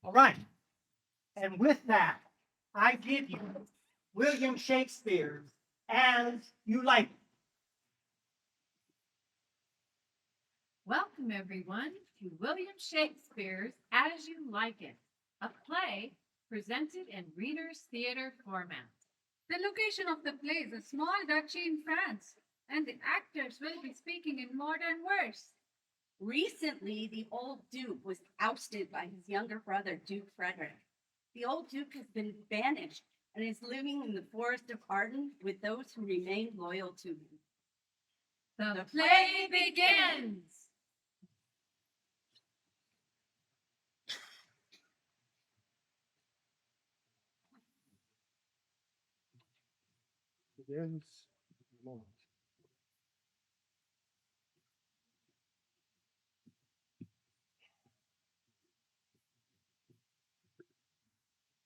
All right. And with that, I give you William Shakespeare's As You Like It. Welcome, everyone, to William Shakespeare's As You Like It, a play presented in Reader's Theater format. The location of the play is a small duchy in France, and the actors will be speaking in modern verse. Recently, the old Duke was ousted by his younger brother, Duke Frederick. The old Duke has been banished and is living in the Forest of Arden with those who remain loyal to him. The play begins!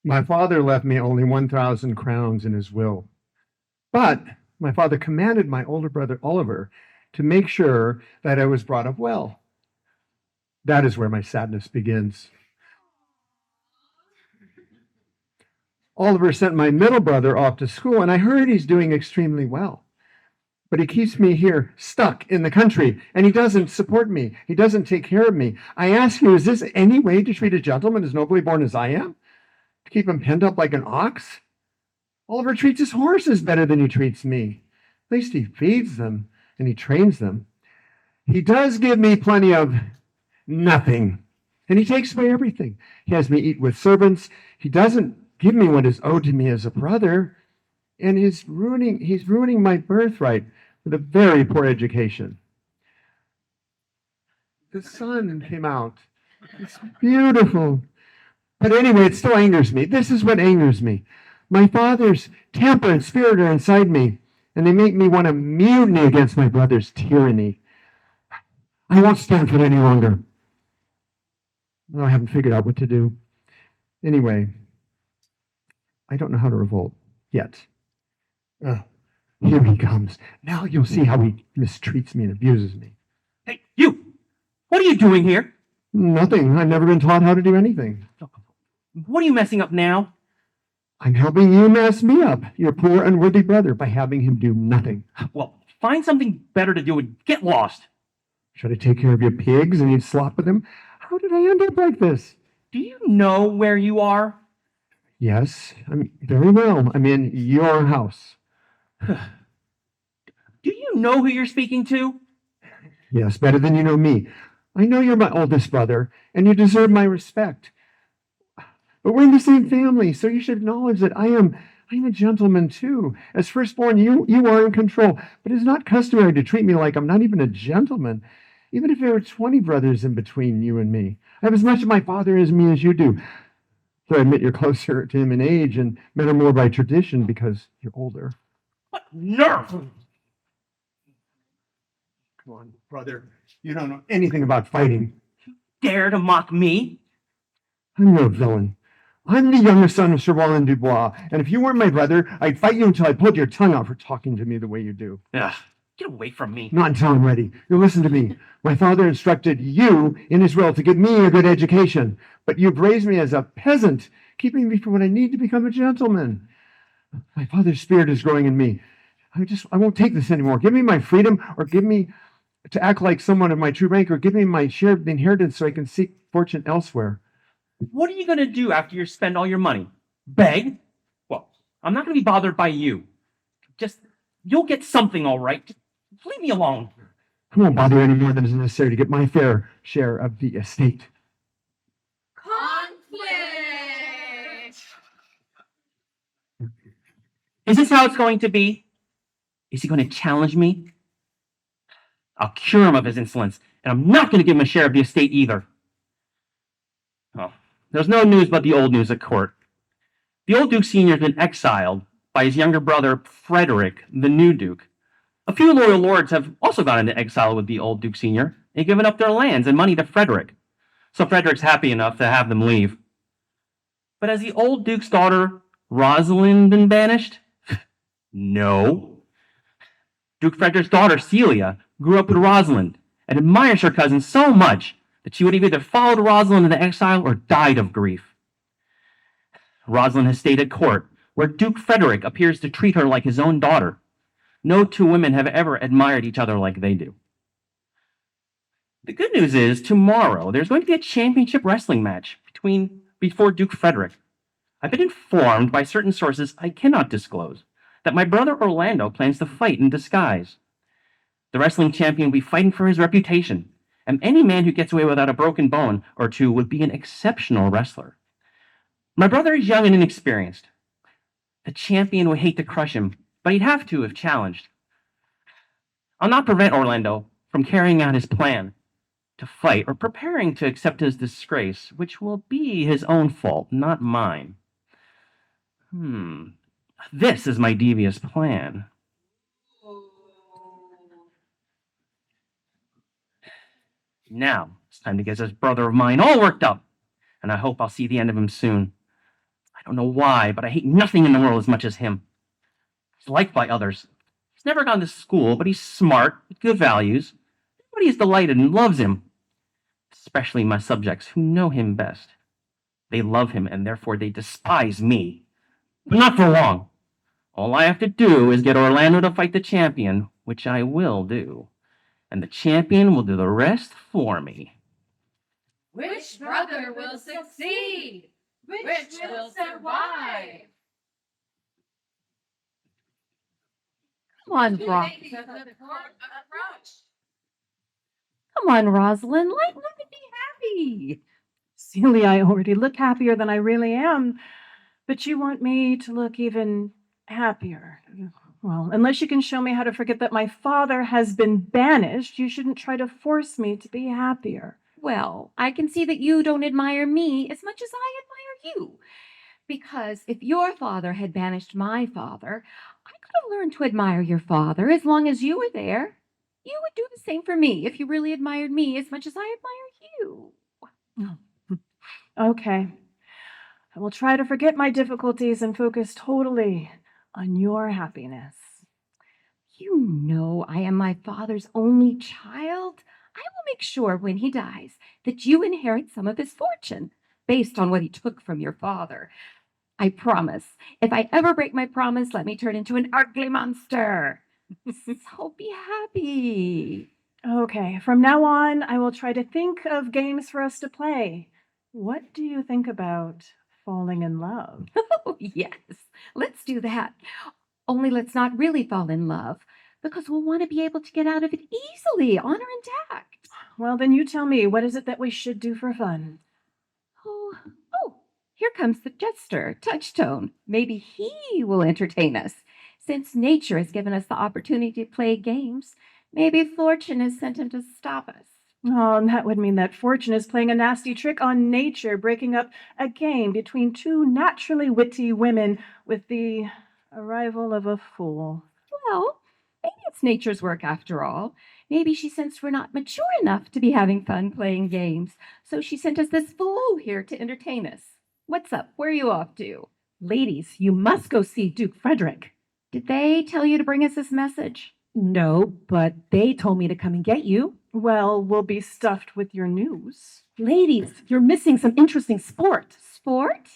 My father left me only 1,000 crowns in his will. But my father commanded my older brother Oliver to make sure that I was brought up well. That is where my sadness begins. Oliver sent my middle brother off to school, and I heard he's doing extremely well. But he keeps me here stuck in the country, and he doesn't support me. He doesn't take care of me. I ask you, is this any way to treat a gentleman as nobly born as I am? To keep him penned up like an ox? Oliver treats his horses better than he treats me. At least he feeds them and he trains them. He does give me plenty of nothing, and he takes away everything. He has me eat with servants. He doesn't give me what is owed to me as a brother, and he's ruining my birthright with a very poor education. The sun came out. It's beautiful. But anyway, it still angers me. This is what angers me. My father's temper and spirit are inside me, and they make me want to mutiny against my brother's tyranny. I won't stand for it any longer. I haven't figured out what to do. Anyway, I don't know how to revolt yet. Here he comes. Now you'll see how he mistreats me and abuses me. Hey, you! What are you doing here? Nothing. I've never been taught how to do anything. What are you messing up now? I'm helping you mess me up, your poor unworthy brother, by having him do nothing. Well, find something better to do and get lost. Should I take care of your pigs and eat slop with them? How did I end up like this? Do you know where you are? Yes, very well. I'm in your house. Do you know who you're speaking to? Yes, better than you know me. I know you're my oldest brother, and you deserve my respect. But we're in the same family, so you should acknowledge that I'm a gentleman too. As firstborn, you are in control, but it's not customary to treat me like I'm not even a gentleman, even if there are 20 brothers in between you and me. I have as much of my father as me as you do. Though I admit you're closer to him in age and men are more by tradition because you're older. What nerve! Come on, brother. You don't know anything about fighting. Dare to mock me? I'm no villain. I'm the youngest son of Sir Rosalind Dubois, and if you weren't my brother, I'd fight you until I pulled your tongue out for talking to me the way you do. Ugh, get away from me. Not until I'm ready. You'll listen to me. My father instructed you in his will to give me a good education, but you've raised me as a peasant, keeping me from what I need to become a gentleman. My father's spirit is growing in me. I won't take this anymore. Give me my freedom, or give me to act like someone of my true rank, or give me my share of the inheritance so I can seek fortune elsewhere. What are you going to do after you spend all your money? Beg? Well, I'm not going to be bothered by you. You'll get something, all right. Just leave me alone. I won't bother you any more than is necessary to get my fair share of the estate. Conflict! Is this how it's going to be? Is he going to challenge me? I'll cure him of his insolence, and I'm not going to give him a share of the estate either. Oh, there's no news but the old news at court. The old Duke Senior has been exiled by his younger brother, Frederick, the new Duke. A few loyal lords have also gone into exile with the old Duke Senior and given up their lands and money to Frederick. So Frederick's happy enough to have them leave. But has the old Duke's daughter, Rosalind, been banished? No. Duke Frederick's daughter, Celia, grew up with Rosalind and admires her cousin so much that she would have either followed Rosalind into exile or died of grief. Rosalind has stayed at court, where Duke Frederick appears to treat her like his own daughter. No two women have ever admired each other like they do. The good news is, tomorrow, there's going to be a championship wrestling match before Duke Frederick. I've been informed by certain sources I cannot disclose that my brother Orlando plans to fight in disguise. The wrestling champion will be fighting for his reputation, and any man who gets away without a broken bone or two would be an exceptional wrestler. My brother is young and inexperienced. The champion would hate to crush him, but he'd have to if challenged. I'll not prevent Orlando from carrying out his plan to fight or preparing to accept his disgrace, which will be his own fault, not mine. This is my devious plan. Now, it's time to get this brother of mine all worked up, and I hope I'll see the end of him soon. I don't know why, but I hate nothing in the world as much as him. He's liked by others. He's never gone to school, but he's smart, with good values. Everybody is delighted and loves him, especially my subjects who know him best. They love him, and therefore they despise me. But not for long. All I have to do is get Orlando to fight the champion, which I will do. And the champion will do the rest for me. Which brother will succeed? Which will survive? Come on, Two Bro. ladies of the court approach. Come on, Rosalind. Lighten up and be happy. Celia, I already look happier than I really am, but you want me to look even happier. Well, unless you can show me how to forget that my father has been banished, you shouldn't try to force me to be happier. Well, I can see that you don't admire me as much as I admire you. Because if your father had banished my father, I could have learned to admire your father as long as you were there. You would do the same for me if you really admired me as much as I admire you. Okay. I will try to forget my difficulties and focus totally on your happiness. You know I am my father's only child. I will make sure when he dies that you inherit some of his fortune based on what he took from your father. I promise. If I ever break my promise, let me turn into an ugly monster. So be happy. Okay, from now on, I will try to think of games for us to play. What do you think about falling in love? Oh, yes, let's do that. Only let's not really fall in love because we'll want to be able to get out of it easily, honor intact. Well, then you tell me, what is it that we should do for fun? Oh, here comes the jester, Touchtone. Maybe he will entertain us. Since nature has given us the opportunity to play games, maybe fortune has sent him to stop us. Oh, and that would mean that fortune is playing a nasty trick on nature, breaking up a game between two naturally witty women with the arrival of a fool. Well, maybe it's nature's work after all. Maybe she sensed we're not mature enough to be having fun playing games, so she sent us this fool here to entertain us. What's up? Where are you off to? Ladies, you must go see Duke Frederick. Did they tell you to bring us this message? No, but they told me to come and get you. Well, we'll be stuffed with your news. Ladies, you're missing some interesting sport. Sport?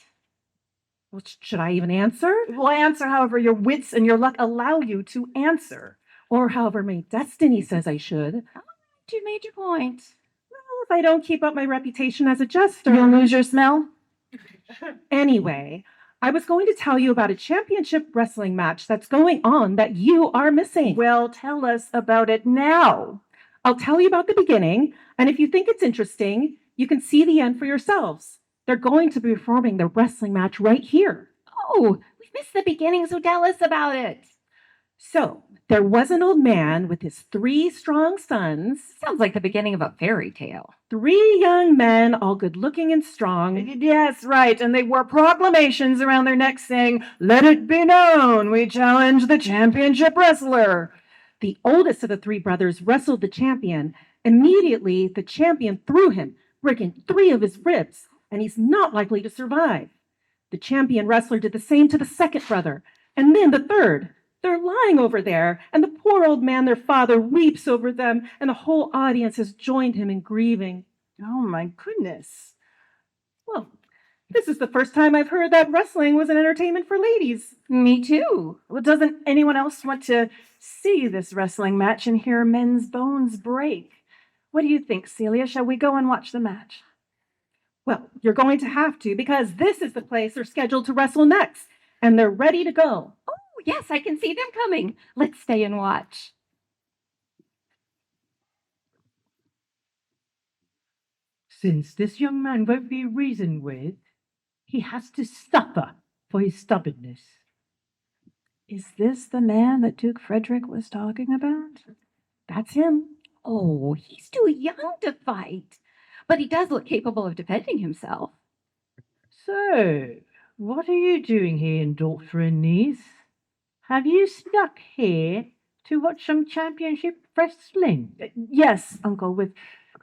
Well, should I even answer? We'll answer however your wits and your luck allow you to answer. Or however my destiny says I should. You made your point. Well, if I don't keep up my reputation as a jester. You'll lose your smell? Anyway, I was going to tell you about a championship wrestling match that's going on that you are missing. Well, tell us about it now. I'll tell you about the beginning, and if you think it's interesting, you can see the end for yourselves. They're going to be performing the wrestling match right here. Oh, we've missed the beginning, so tell us about it. So, there was an old man with his 3 strong sons, Sounds like the beginning of a fairy tale. 3 young men, all good looking and strong. Yes, right. And they wore proclamations around their necks saying, "Let it be known, we challenge the championship wrestler." The oldest of the 3 brothers wrestled the champion. Immediately, the champion threw him, breaking 3 of his ribs, and he's not likely to survive. The champion wrestler did the same to the second brother, and then the third. They're lying over there, and the poor old man, their father, weeps over them, and the whole audience has joined him in grieving. Oh my goodness. Well, this is the first time I've heard that wrestling was an entertainment for ladies. Me too. Well, doesn't anyone else want to see this wrestling match and hear men's bones break? What do you think, Celia? Shall we go and watch the match? Well, you're going to have to because this is the place they're scheduled to wrestle next, and they're ready to go. Oh, yes, I can see them coming. Let's stay and watch. Since this young man won't be reasoned with, he has to suffer for his stubbornness. Is this the man that Duke Frederick was talking about? That's him. Oh, he's too young to fight. But he does look capable of defending himself. So, what are you doing here, daughter and niece? Have you snuck here to watch some championship wrestling? Yes, Uncle, with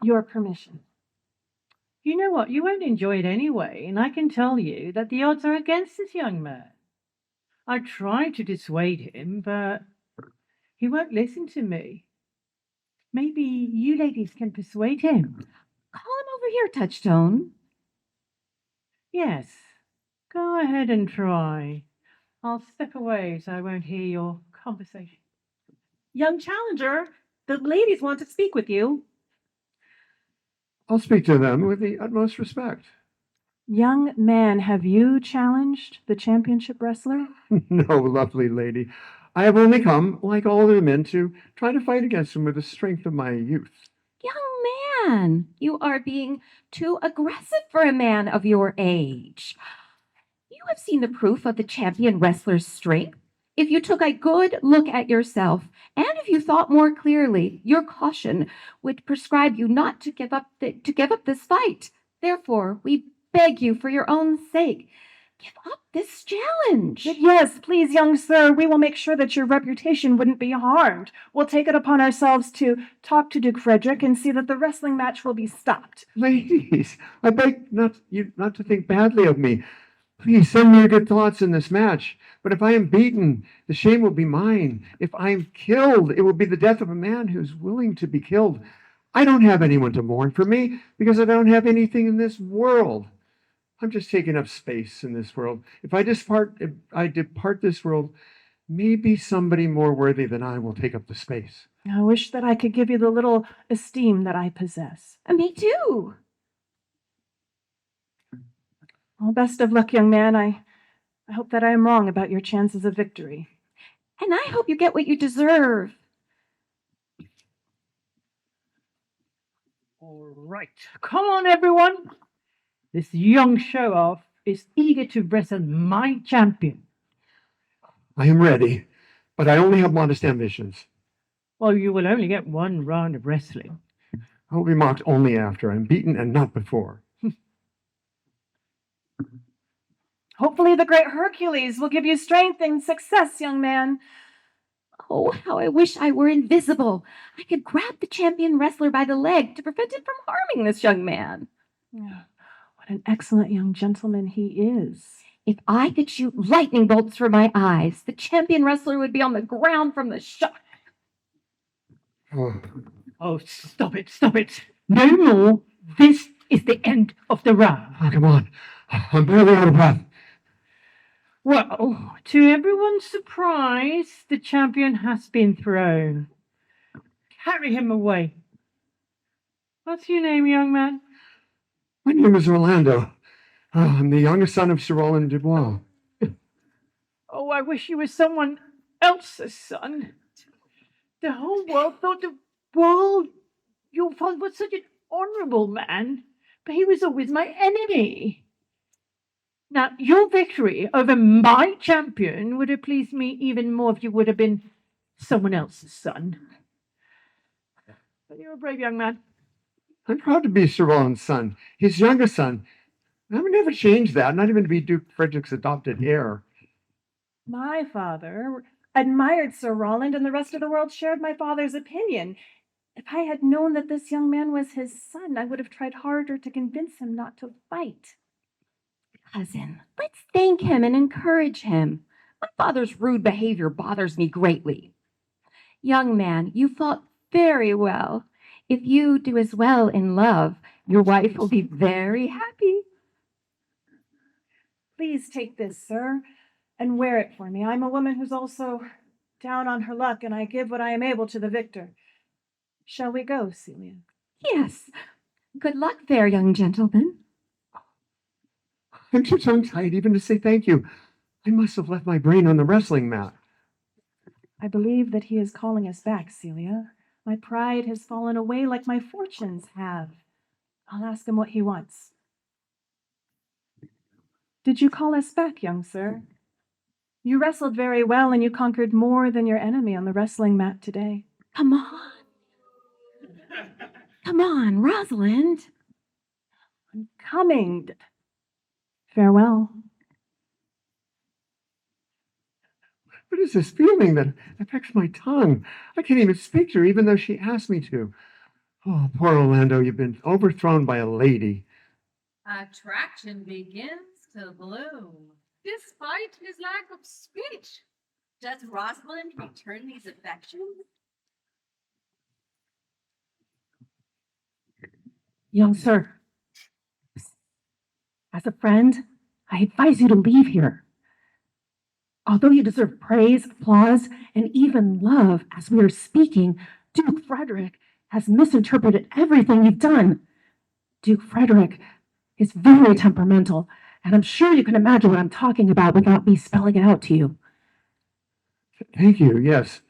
your permission. You know what? You won't enjoy it anyway, and I can tell you that the odds are against this young man. I tried to dissuade him, but he won't listen to me. Maybe you ladies can persuade him. Call him over here, Touchstone. Yes, go ahead and try. I'll step away so I won't hear your conversation. Young challenger, the ladies want to speak with you. I'll speak to them with the utmost respect. Young man, have you challenged the championship wrestler? No, lovely lady. I have only come, like all other men, to try to fight against him with the strength of my youth. Young man, you are being too aggressive for a man of your age. You have seen the proof of the champion wrestler's strength. If you took a good look at yourself, and if you thought more clearly, your caution would prescribe you not to give up this fight. Therefore, we beg you for your own sake, give up this challenge. Yes, please, young sir. We will make sure that your reputation wouldn't be harmed. We'll take it upon ourselves to talk to Duke Frederick and see that the wrestling match will be stopped. Ladies, I beg you not to think badly of me. Please send me your good thoughts in this match. But if I am beaten, the shame will be mine. If I am killed, it will be the death of a man who's willing to be killed. I don't have anyone to mourn for me because I don't have anything in this world. I'm just taking up space in this world. If I depart this world, maybe somebody more worthy than I will take up the space. I wish that I could give you the little esteem that I possess. Me too. Well, best of luck, young man. I hope that I am wrong about your chances of victory. And I hope you get what you deserve. All right, come on, everyone. This young show-off is eager to wrestle my champion. I am ready, but I only have modest ambitions. Well, you will only get one round of wrestling. I will be mocked only after I'm beaten and not before. Hopefully the great Hercules will give you strength and success, young man. Oh, how I wish I were invisible. I could grab the champion wrestler by the leg to prevent him from harming this young man. What an excellent young gentleman he is. If I could shoot lightning bolts from my eyes, the champion wrestler would be on the ground from the shock. Oh, stop it, stop it. No more. This is the end of the round. Oh, come on. I'm barely out of breath. Well, to everyone's surprise, the champion has been thrown. Carry him away. What's your name, young man? My name is Orlando. I'm the youngest son of Sir Rosalind Dubois. Oh, I wish you were someone else's son. The whole world thought your father was such an honorable man, but he was always my enemy. Now, your victory over my champion would have pleased me even more if you would have been someone else's son. But you're a brave young man. I'm proud to be Sir Rosalind's son, his youngest son. I would never change that, not even to be Duke Frederick's adopted heir. My father admired Sir Rowland, and the rest of the world shared my father's opinion. If I had known that this young man was his son, I would have tried harder to convince him not to fight. Cousin, let's thank him and encourage him. My father's rude behavior bothers me greatly. Young man, you fought very well. If you do as well in love Your wife will be very happy. Please take this, sir, and wear it for me. I'm a woman who's also down on her luck, and I give what I am able to the victor. Shall we go, Celia? Yes. Good luck there, young gentleman. I'm too tongue-tied even to say thank you. I must have left my brain on the wrestling mat. I believe that he is calling us back, Celia. My pride has fallen away like my fortunes have. I'll ask him what he wants. Did you call us back, young sir? You wrestled very well, and you conquered more than your enemy on the wrestling mat today. Come on. Come on, Rosalind. I'm coming. Farewell. What is this feeling that affects my tongue? I can't even speak to her, even though she asked me to. Oh, poor Orlando, you've been overthrown by a lady. Attraction begins to bloom. Despite his lack of speech. Does Rosalind return these affections? Young sir, as a friend, I advise you to leave here. Although you deserve praise, applause, and even love as we are speaking, Duke Frederick has misinterpreted everything you've done. Duke Frederick is very temperamental, and I'm sure you can imagine what I'm talking about without me spelling it out to you. Thank you, yes.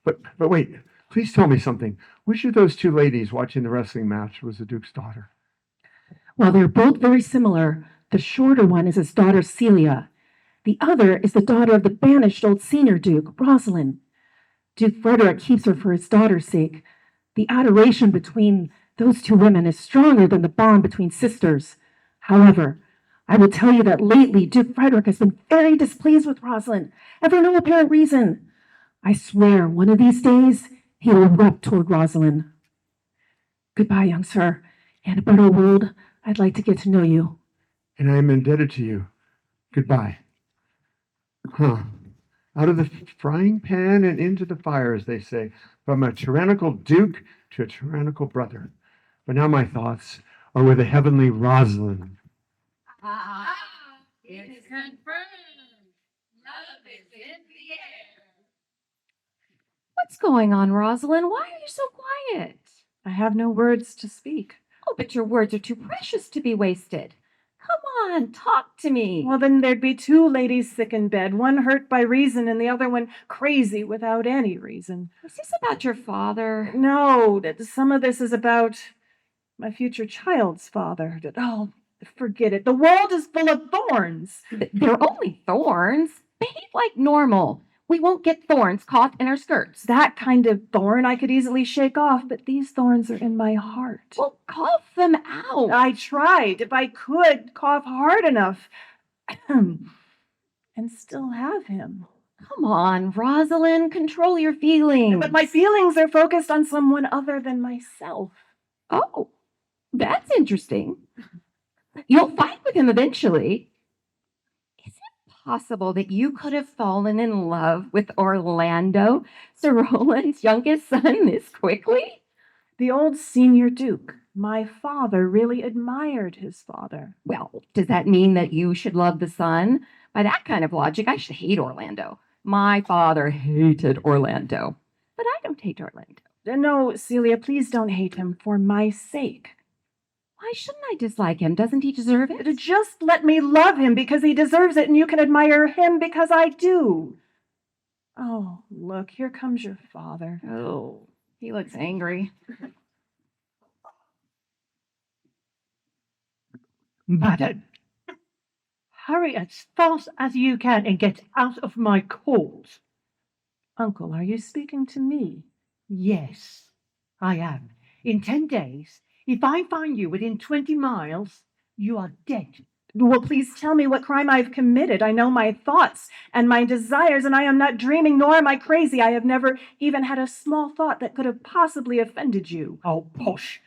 But wait, please tell me something. Which of those two ladies watching the wrestling match was the Duke's daughter? While they're both very similar, the shorter one is his daughter Celia. The other is the daughter of the banished old senior Duke, Rosalind. Duke Frederick keeps her for his daughter's sake. The adoration between those two women is stronger than the bond between sisters. However, I will tell you that lately Duke Frederick has been very displeased with Rosalind, and for no apparent reason. I swear one of these days he will erupt toward Rosalind. Goodbye, young sir. In a better world, I'd like to get to know you. And I am indebted to you. Goodbye. Huh. Out of the frying pan and into the fire, as they say, from a tyrannical duke to a tyrannical brother. But now my thoughts are with the heavenly Rosalind. It's confirmed. Love is in the air. What's going on, Rosalind? Why are you so quiet? I have no words to speak. Oh, but your words are too precious to be wasted. Come on, talk to me. Well, then there'd be two ladies sick in bed, one hurt by reason and the other one crazy without any reason. Is this about your father? No, some of this is about my future child's father. Oh, forget it. The world is full of thorns. They're only thorns. Behave like normal. We won't get thorns caught in our skirts. That kind of thorn I could easily shake off, but these thorns are in my heart. Well, cough them out. I tried. If I could cough hard enough and still have him. Come on, Rosalind, control your feelings. But my feelings are focused on someone other than myself. Oh, that's interesting. You'll fight with him eventually. Is it possible that you could have fallen in love with Orlando, Sir Roland's youngest son, this quickly? The old senior duke. My father really admired his father. Well, does that mean that you should love the son? By that kind of logic, I should hate Orlando. My father hated Orlando. But I don't hate Orlando. No, Celia, please don't hate him for my sake. Why shouldn't I dislike him? Doesn't he deserve it? Just let me love him because he deserves it, and you can admire him because I do. Oh, look, here comes your father. Oh, he looks angry. Madam, hurry as fast as you can and get out of my court. Uncle, are you speaking to me? Yes, I am. In 10 days, if I find you within 20 miles, you are dead. Well, please tell me what crime I've committed. I know my thoughts and my desires, and I am not dreaming, nor am I crazy. I have never even had a small thought that could have possibly offended you. Oh, posh.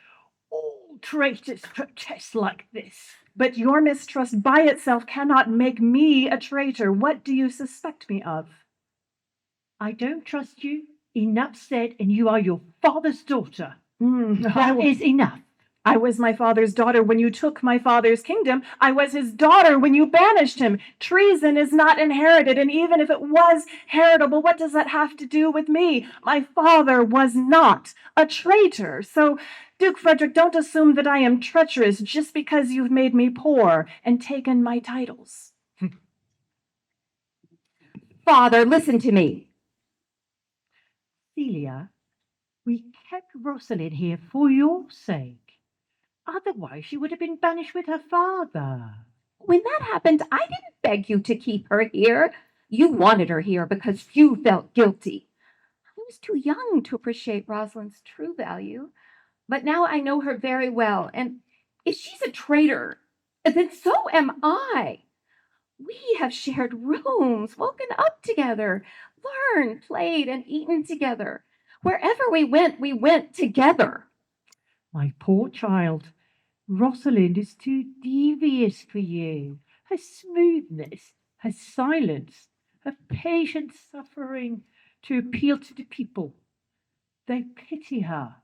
All traitors protest like this. But your mistrust by itself cannot make me a traitor. What do you suspect me of? I don't trust you. Enough said, and you are your father's daughter. I That will- is enough. I was my father's daughter when you took my father's kingdom. I was his daughter when you banished him. Treason is not inherited, and even if it was heritable, what does that have to do with me? My father was not a traitor. So, Duke Frederick, don't assume that I am treacherous just because you've made me poor and taken my titles. Father, listen to me. Celia, we kept Rosalind here for your sake. Otherwise, she would have been banished with her father. When that happened, I didn't beg you to keep her here. You wanted her here because you felt guilty. I was too young to appreciate Rosalind's true value, but now I know her very well, and if she's a traitor, then so am I. We have shared rooms, woken up together, learned, played, and eaten together. Wherever we went together. My poor child, Rosalind is too devious for you. Her smoothness, her silence, her patient suffering to appeal to the people. They pity her.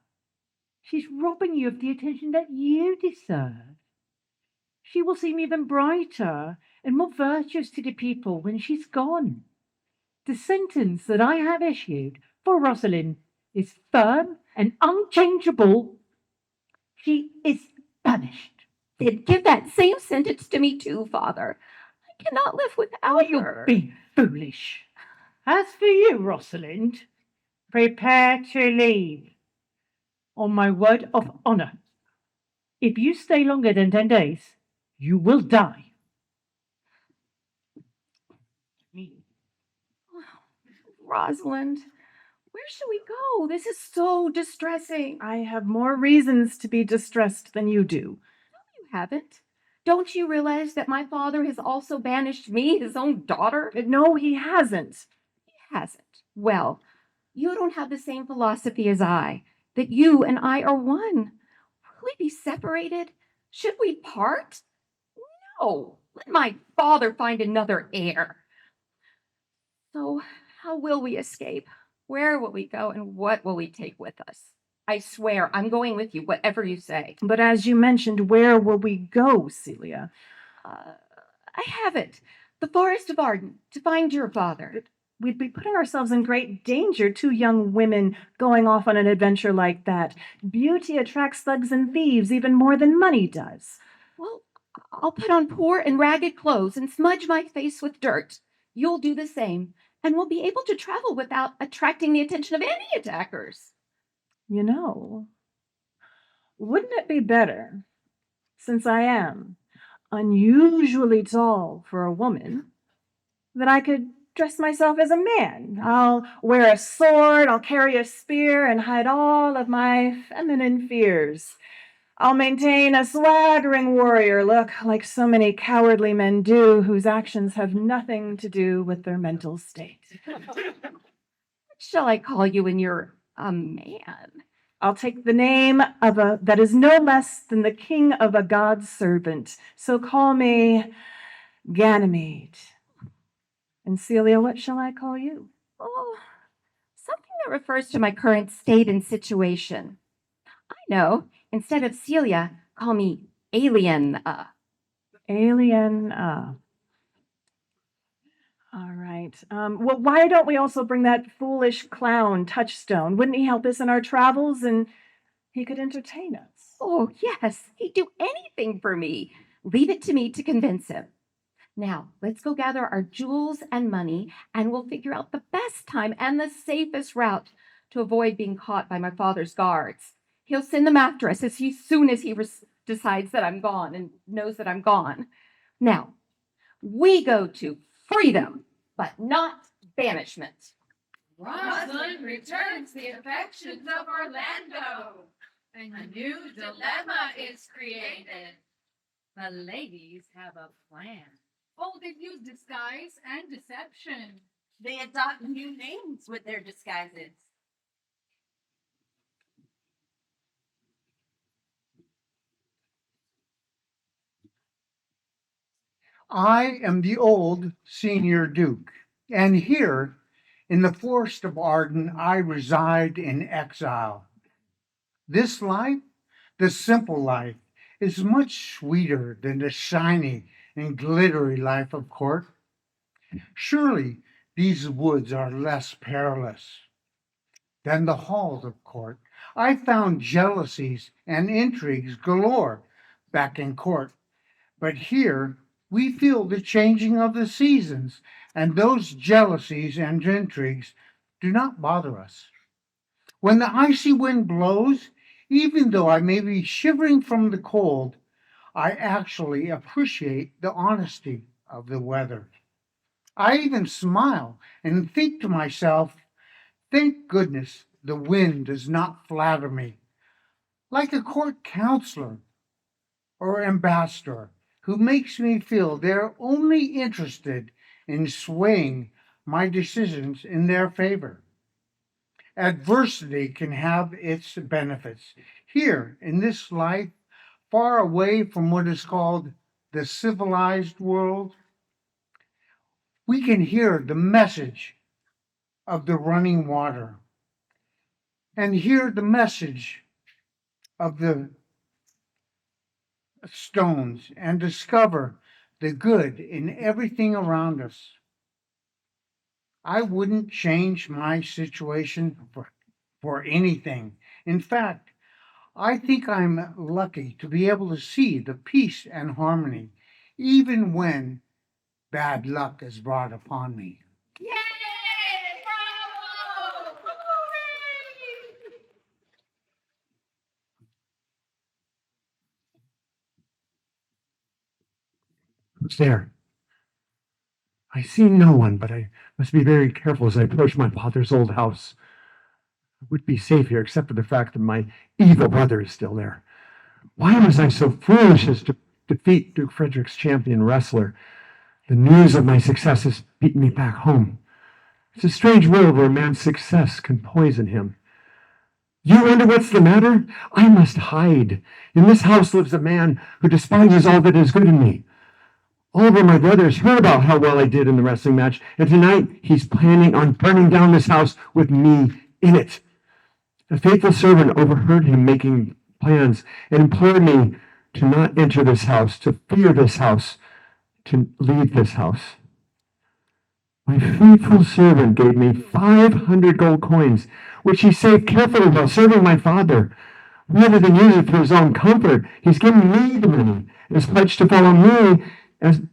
She's robbing you of the attention that you deserve. She will seem even brighter and more virtuous to the people when she's gone. The sentence that I have issued for Rosalind is firm and unchangeable. She is banished. Then give that same sentence to me too, Father. I cannot live without You're her. being foolish. As for you, Rosalind, prepare to leave. On my word of honor, if you stay longer than 10 days, you will die. Rosalind, where should we go? This is so distressing. I have more reasons to be distressed than you do. You haven't. Don't you realize that my father has also banished me, his own daughter? No, he hasn't. He hasn't. Well, you don't have the same philosophy as I, that you and I are one. Will we be separated? Should we part? No. Let my father find another heir. So, how will we escape? Where will we go, and what will we take with us? I swear, I'm going with you, whatever you say. But as you mentioned, where will we go, Celia? I have it. The Forest of Arden, to find your father. We'd be putting ourselves in great danger, two young women going off on an adventure like that. Beauty attracts thugs and thieves even more than money does. Well, I'll put on poor and ragged clothes and smudge my face with dirt. You'll do the same, and we'll be able to travel without attracting the attention of any attackers. You know, wouldn't it be better, since I am unusually tall for a woman, that I could dress myself as a man? I'll wear a sword, I'll carry a spear, and hide all of my feminine fears. I'll maintain a swaggering warrior look like so many cowardly men do, whose actions have nothing to do with their mental state. What shall I call you when you're a man? I'll take the name of a that is no less than the king of a god's servant. So call me Ganymede. And Celia, what shall I call you? Oh, something that refers to my current state and situation. I know. Instead of Celia, call me Alien. Alien. All right. Well, why don't we also bring that foolish clown Touchstone? Wouldn't he help us in our travels, and he could entertain us? Oh, yes, he'd do anything for me. Leave it to me to convince him. Now, let's go gather our jewels and money, and we'll figure out the best time and the safest route to avoid being caught by my father's guards. He'll send them after us as soon as he decides that I'm gone and knows that I'm gone. Now, we go to freedom, but not banishment. Rosalind returns the affections of Orlando. A new dilemma is created. The ladies have a plan. Oh, they've used disguise and deception. They adopt new names with their disguises. I am the old senior Duke, and here in the Forest of Arden I reside in exile. This life The simple life is much sweeter than the shiny and glittery life of court. Surely these woods are less perilous than the halls of court. I found jealousies and intrigues galore back in court, but here we feel the changing of the seasons, and those jealousies and intrigues do not bother us. When the icy wind blows, even though I may be shivering from the cold, I actually appreciate the honesty of the weather. I even smile and think to myself, thank goodness the wind does not flatter me, like a court counselor or ambassador who makes me feel they're only interested in swaying my decisions in their favor. Adversity can have its benefits. Here, in this life, far away from what is called the civilized world, we can hear the message of the running water and hear the message of the stones and discover the good in everything around us. I wouldn't change my situation for anything. In fact, I think I'm lucky to be able to see the peace and harmony, even when bad luck is brought upon me. Yay! Bravo! Hooray! Who's there? I see no one, but I must be very careful as I approach my father's old house. I would be safe here except for the fact that my evil brother is still there. Why was I so foolish as to defeat Duke Frederick's champion wrestler? The news of my success has beaten me back home. It's a strange world where a man's success can poison him. You wonder what's the matter? I must hide. In this house lives a man who despises all that is good in me. Oliver, my brother, has heard about how well I did in the wrestling match, and tonight he's planning on burning down this house with me in it. A faithful servant overheard him making plans and implored me to not enter this house, to fear this house, to leave this house. My faithful servant gave me 500 gold coins, which he saved carefully while serving my father. Rather than use it for his own comfort, he's given me the money and has pledged to follow me and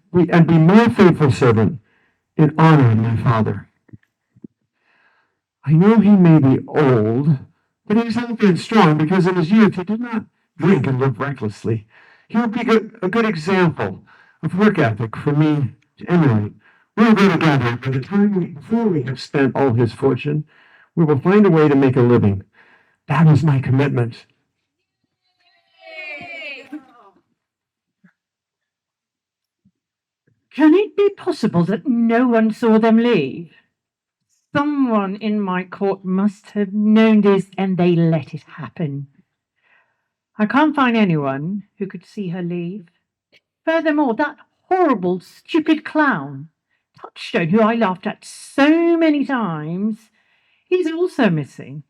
be my faithful servant in honor of my father. I know he may be old, but he is healthy and strong because in his youth he did not drink and live recklessly. He will be a good example of work ethic for me to emulate. We will go together. By the time before we have spent all his fortune, we will find a way to make a living. That is my commitment. Can it be possible that no one saw them leave? Someone in my court must have known this and they let it happen. I can't find anyone who could see her leave. Furthermore, that horrible, stupid clown, Touchstone, who I laughed at so many times, he's also missing.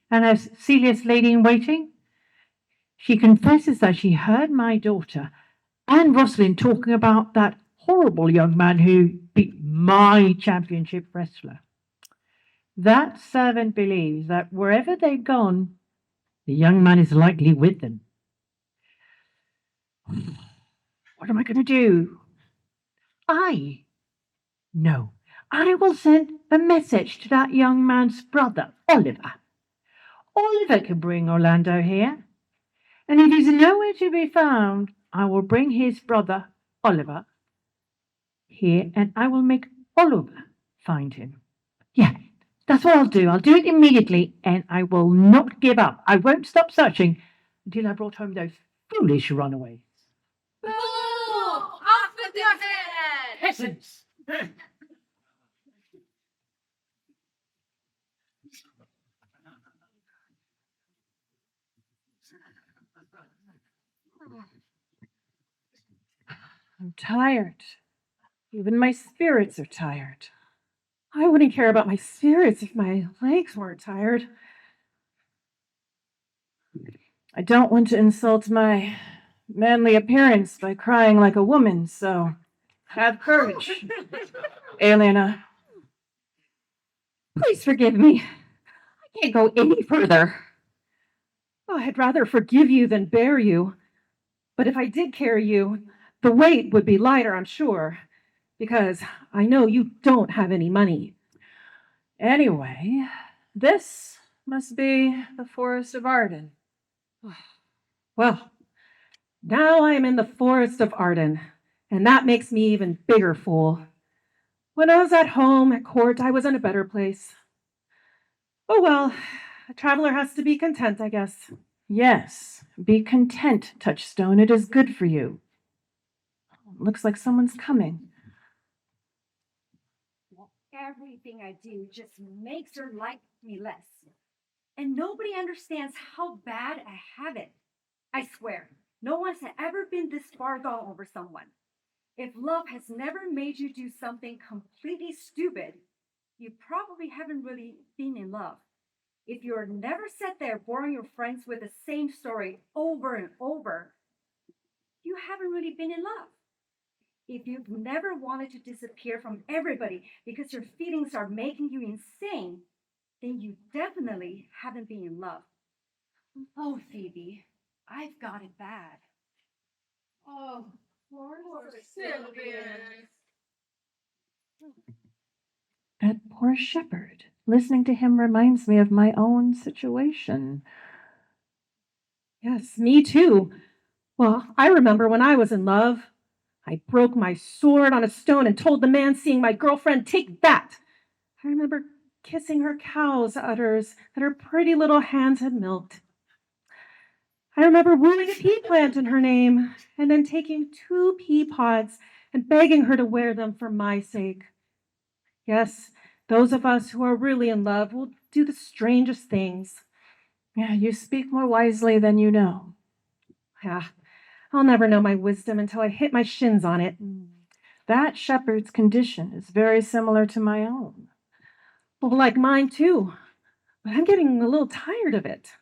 And as Celia's lady in waiting, she confesses that she heard my daughter and Rosalind talking about that horrible young man who beat my championship wrestler. That servant believes that wherever they've gone, the young man is likely with them. What am I going to do? No, I will send a message to that young man's brother, Oliver. Oliver can bring Orlando here. And if he's nowhere to be found, I will bring his brother, Oliver, here and I will make Oliver find him. Yeah, that's what I'll do. I'll do it immediately and I will not give up. I won't stop searching until I brought home those foolish runaways. Boo! Off with your head! Peasants! I'm tired. Even my spirits are tired. I wouldn't care about my spirits if my legs weren't tired. I don't want to insult my manly appearance by crying like a woman, so have courage, Elena. Please forgive me. I can't go any further. Oh, I'd rather forgive you than bear you. But if I did carry you, the weight would be lighter, I'm sure, because I know you don't have any money. Anyway, this must be the Forest of Arden. Well, now I am in the Forest of Arden, and that makes me even bigger fool. When I was at home at court, I was in a better place. Oh well, a traveler has to be content, I guess. Yes, be content, Touchstone. It is good for you. Looks like someone's coming. Everything I do just makes her like me less. And nobody understands how bad I have it. I swear, no one's ever been this far gone over someone. If love has never made you do something completely stupid, you probably haven't really been in love. If you're never sat there boring your friends with the same story over and over, you haven't really been in love. If you've never wanted to disappear from everybody because your feelings are making you insane, then you definitely haven't been in love. Oh, Phoebe, I've got it bad. Oh, poor Sylvia. That poor shepherd. Listening to him reminds me of my own situation. Yes, me too. Well, I remember when I was in love. I broke my sword on a stone and told the man seeing my girlfriend, "Take that." I remember kissing her cow's udders that her pretty little hands had milked. I remember wooing a pea plant in her name and then taking 2 pea pods and begging her to wear them for my sake. Yes, those of us who are really in love will do the strangest things. Yeah, you speak more wisely than you know. Yeah, I'll never know my wisdom until I hit my shins on it. That shepherd's condition is very similar to my own. Well, like mine too. But I'm getting a little tired of it.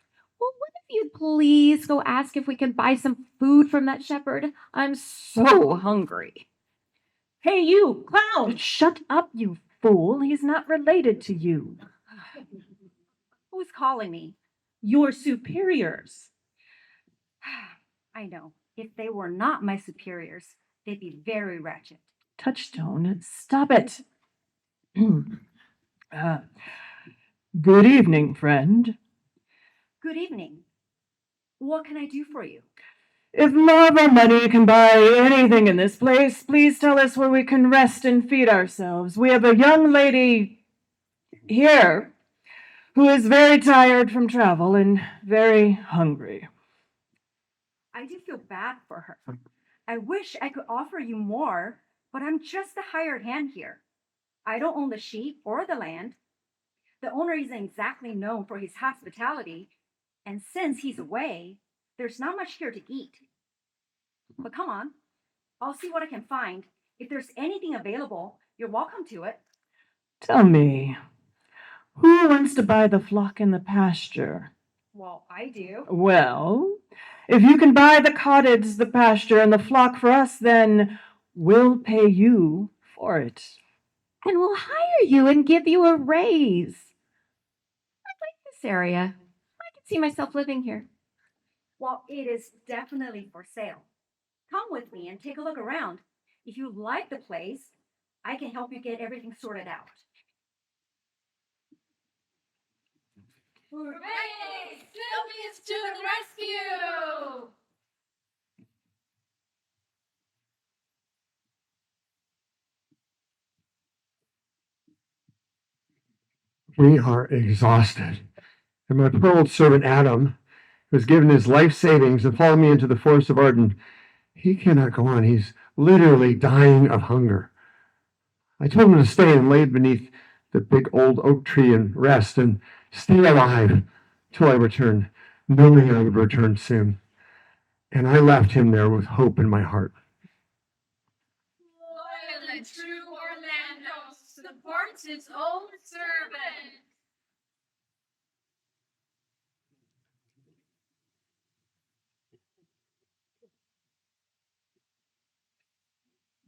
Well, what if you please go ask if we can buy some food from that shepherd? I'm so hungry. Hey, you, clown! Shut up, you fool. He's not related to you. Who's calling me? Your superiors. I know. If they were not my superiors, they'd be very wretched. Touchstone, stop it. Good evening, friend. Good evening. What can I do for you? If love or money can buy anything in this place, please tell us where we can rest and feed ourselves. We have a young lady here who is very tired from travel and very hungry. I do feel bad for her. I wish I could offer you more, but I'm just a hired hand here. I don't own the sheep or the land. The owner isn't exactly known for his hospitality, and since he's away, there's not much here to eat. But come on, I'll see what I can find. If there's anything available, you're welcome to it. Tell me, who wants to buy the flock in the pasture? Well, I do. Well, if you can buy the cottage, the pasture, and the flock for us, then we'll pay you for it. And we'll hire you and give you a raise. I like this area. I can see myself living here. Well, it is definitely for sale. Come with me and take a look around. If you like the place, I can help you get everything sorted out. Hooray! Sylvia's to the rescue! We are exhausted. And my poor old servant Adam, who has given his life savings and followed me into the Forest of Arden, he cannot go on. He's literally dying of hunger. I told him to stay and lay beneath the big old oak tree and rest and stay alive till I return, knowing I would return soon. And I left him there with hope in my heart. Loyal and true Orlando supports his own servant.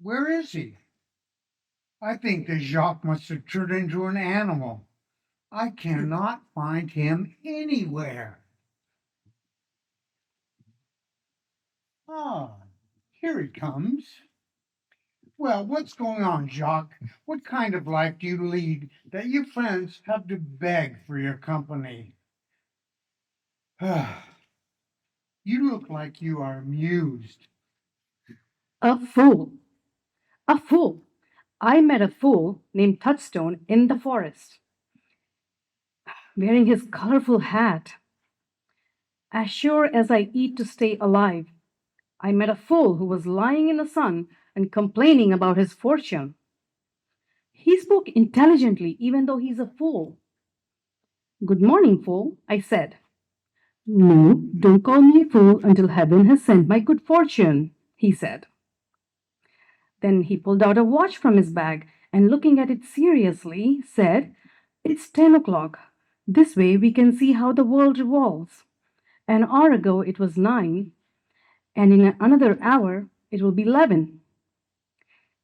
Where is he? I think the Jacques must have turned into an animal. I cannot find him anywhere. Ah, here he comes. Well, what's going on, Jacques? What kind of life do you lead that your friends have to beg for your company? You look like you are amused. A fool. A fool. I met a fool named Touchstone in the forest, wearing his colorful hat. As sure as I eat to stay alive, I met a fool who was lying in the sun and complaining about his fortune. He spoke intelligently, even though he's a fool. Good morning, fool, I said. No, don't call me a fool until heaven has sent my good fortune, he said. Then he pulled out a watch from his bag and, looking at it seriously, said, It's 10 o'clock. This way we can see how the world revolves. An hour ago it was 9, and in another hour it will be 11.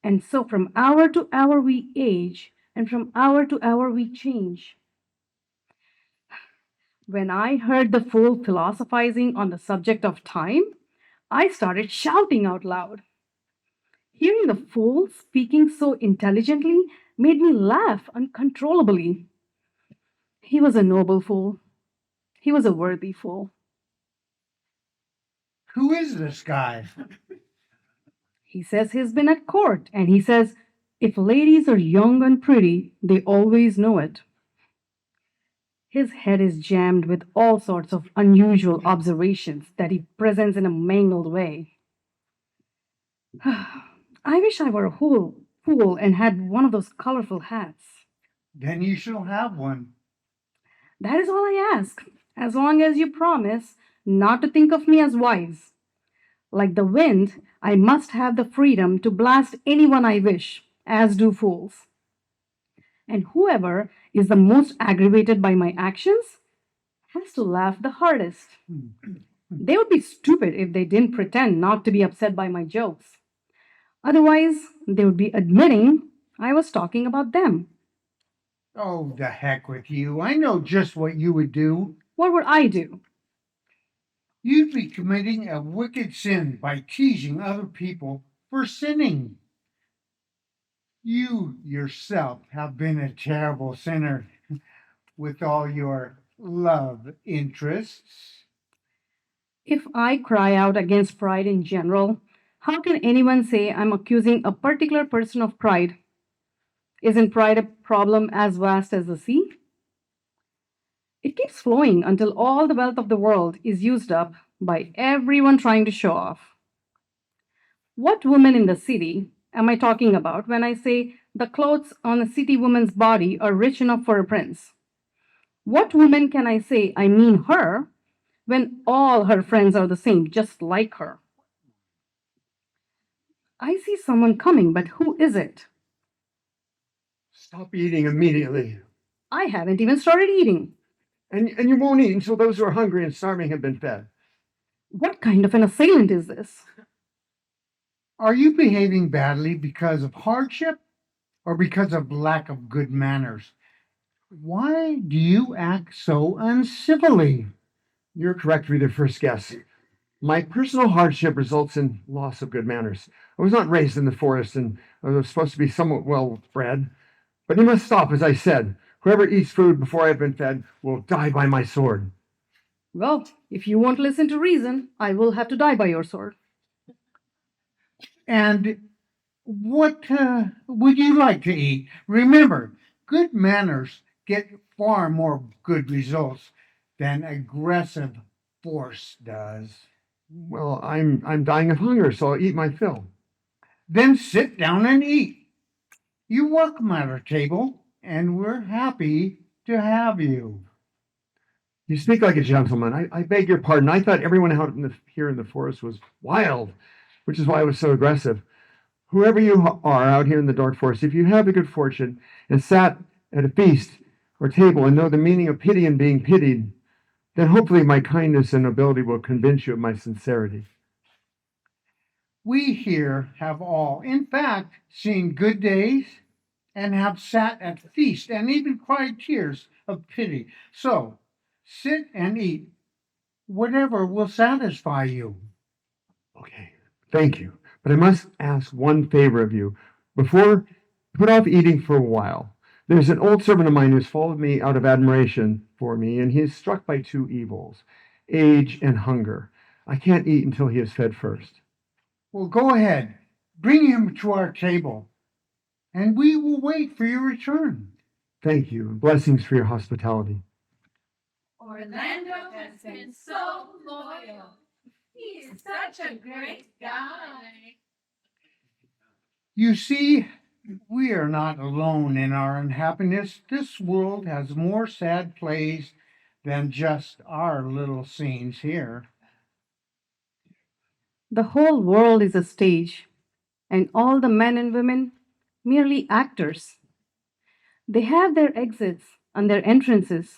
And so from hour to hour we age, and from hour to hour we change. When I heard the fool philosophizing on the subject of time, I started shouting out loud. Hearing the fool speaking so intelligently made me laugh uncontrollably. He was a noble fool. He was a worthy fool. Who is this guy? He says he's been at court, and he says if ladies are young and pretty, they always know it. His head is jammed with all sorts of unusual observations that he presents in a mangled way. I wish I were a fool and had one of those colorful hats. Then you shall have one. That is all I ask, as long as you promise not to think of me as wise. Like the wind, I must have the freedom to blast anyone I wish, as do fools. And whoever is the most aggravated by my actions has to laugh the hardest. They would be stupid if they didn't pretend not to be upset by my jokes. Otherwise, they would be admitting I was talking about them. Oh, the heck with you. I know just what you would do. What would I do? You'd be committing a wicked sin by teasing other people for sinning. You yourself have been a terrible sinner with all your love interests. If I cry out against pride in general, how can anyone say I'm accusing a particular person of pride? Isn't pride a problem as vast as the sea? It keeps flowing until all the wealth of the world is used up by everyone trying to show off. What woman in the city am I talking about when I say the clothes on a city woman's body are rich enough for a prince? What woman can I say I mean her when all her friends are the same, just like her? I see someone coming, but who is it? Stop eating immediately. I haven't even started eating. And you won't eat until those who are hungry and starving have been fed. What kind of an assailant is this? Are you behaving badly because of hardship or because of lack of good manners? Why do you act so uncivilly? You're correct with your first guess. My personal hardship results in loss of good manners. I was not raised in the forest and I was supposed to be somewhat well bred. But you must stop, as I said. Whoever eats food before I have been fed will die by my sword. Well, if you won't listen to reason, I will have to die by your sword. And what would you like to eat? Remember, good manners get far more good results than aggressive force does. Well, I'm dying of hunger, so I'll eat my fill. Then sit down and eat. You welcome at our table, and we're happy to have you. You speak like a gentleman. I beg your pardon. I thought everyone out here in the forest was wild, which is why I was so aggressive. Whoever you are out here in the dark forest, if you have the good fortune and sat at a feast or table and know the meaning of pity and being pitied, then hopefully my kindness and nobility will convince you of my sincerity. We here have all, in fact, seen good days and have sat at feast and even cried tears of pity. So sit and eat whatever will satisfy you. Okay, thank you. But I must ask one favor of you. Before, put off eating for a while. There's an old servant of mine who's followed me out of admiration for me, and he is struck by two evils, age and hunger. I can't eat until he is fed first. Well, go ahead, bring him to our table, and we will wait for your return. Thank you, and blessings for your hospitality. Orlando has been so loyal. He is such a great guy. You see, we are not alone in our unhappiness. This world has more sad plays than just our little scenes here. The whole world is a stage, and all the men and women merely actors. They have their exits and their entrances,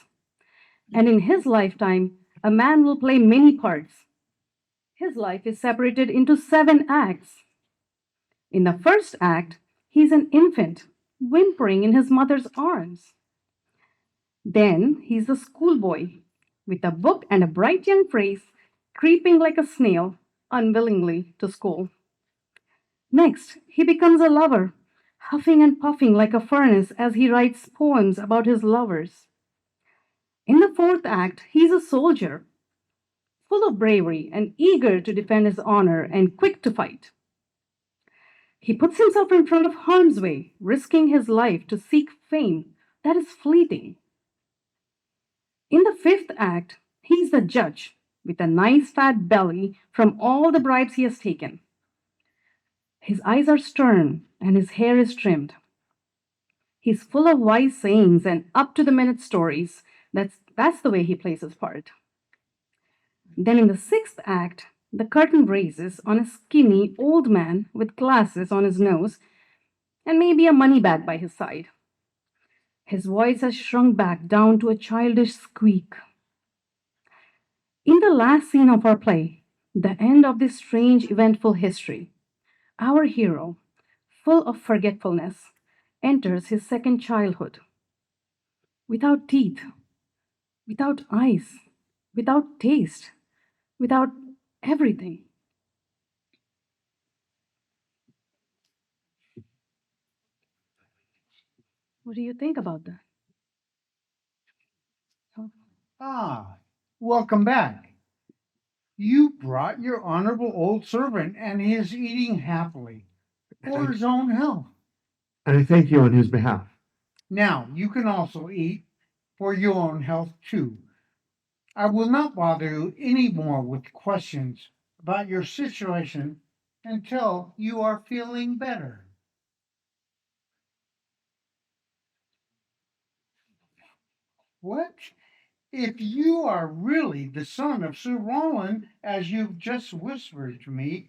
and in his lifetime, a man will play many parts. His life is separated into 7 acts. In the first act, he's an infant, whimpering in his mother's arms. Then he's a schoolboy, with a book and a bright young face, creeping like a snail, unwillingly to school. Next, he becomes a lover, huffing and puffing like a furnace as he writes poems about his lovers. In the fourth act, he's a soldier, full of bravery and eager to defend his honor and quick to fight. He puts himself in front of harm's way, risking his life to seek fame that is fleeting. In the fifth act, he's the judge with a nice fat belly from all the bribes he has taken. His eyes are stern and his hair is trimmed. He's full of wise sayings and up to the minute stories. That's the way he plays his part. Then in the sixth act, the curtain raises on a skinny old man with glasses on his nose and maybe a money bag by his side. His voice has shrunk back down to a childish squeak. In the last scene of our play, the end of this strange, eventful history, our hero, full of forgetfulness, enters his second childhood. Without teeth, without eyes, without taste, without everything. What do you think about that? Ah, welcome back. You brought your honorable old servant, and he is eating happily for his own health. And I thank you on his behalf. Now, you can also eat for your own health too. I will not bother you any more with questions about your situation until you are feeling better. What? If you are really the son of Sir Rowland, as you've just whispered to me,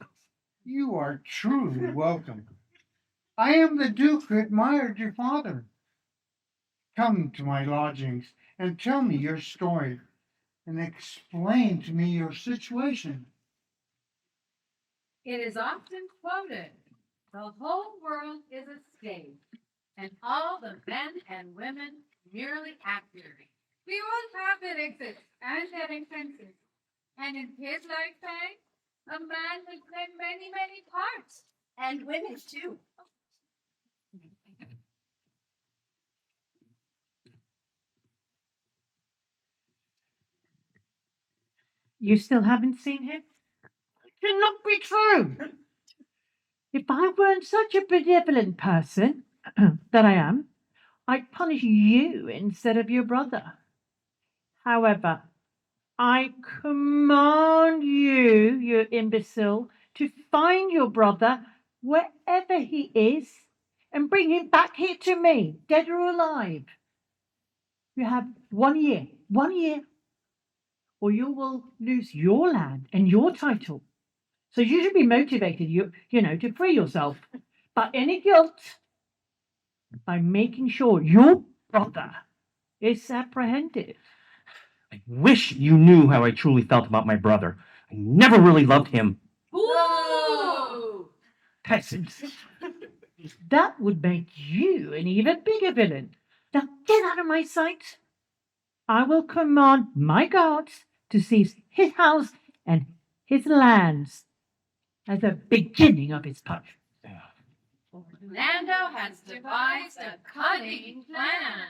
you are truly welcome. I am the Duke who admired your father. Come to my lodgings and tell me your story and explain to me your situation. It is often quoted, the whole world is a stage, and all the men and women merely actors. We all have their exits and their entrances. And in his lifetime, a man will play many, many parts. And women too. You still haven't seen him? It cannot be true. If I weren't such a benevolent person that I am, I'd punish you instead of your brother. However, I command you, you imbecile, to find your brother wherever he is and bring him back here to me, dead or alive. You have 1 year, or you will lose your land and your title. So you should be motivated, to free yourself. But any guilt by making sure your brother is apprehended. I wish you knew how I truly felt about my brother. I never really loved him. Boo! peasants. That would make you an even bigger villain. Now get out of my sight. I will command my guards to seize his house and his lands as a beginning of his punishment. Orlando has devised a cunning plan.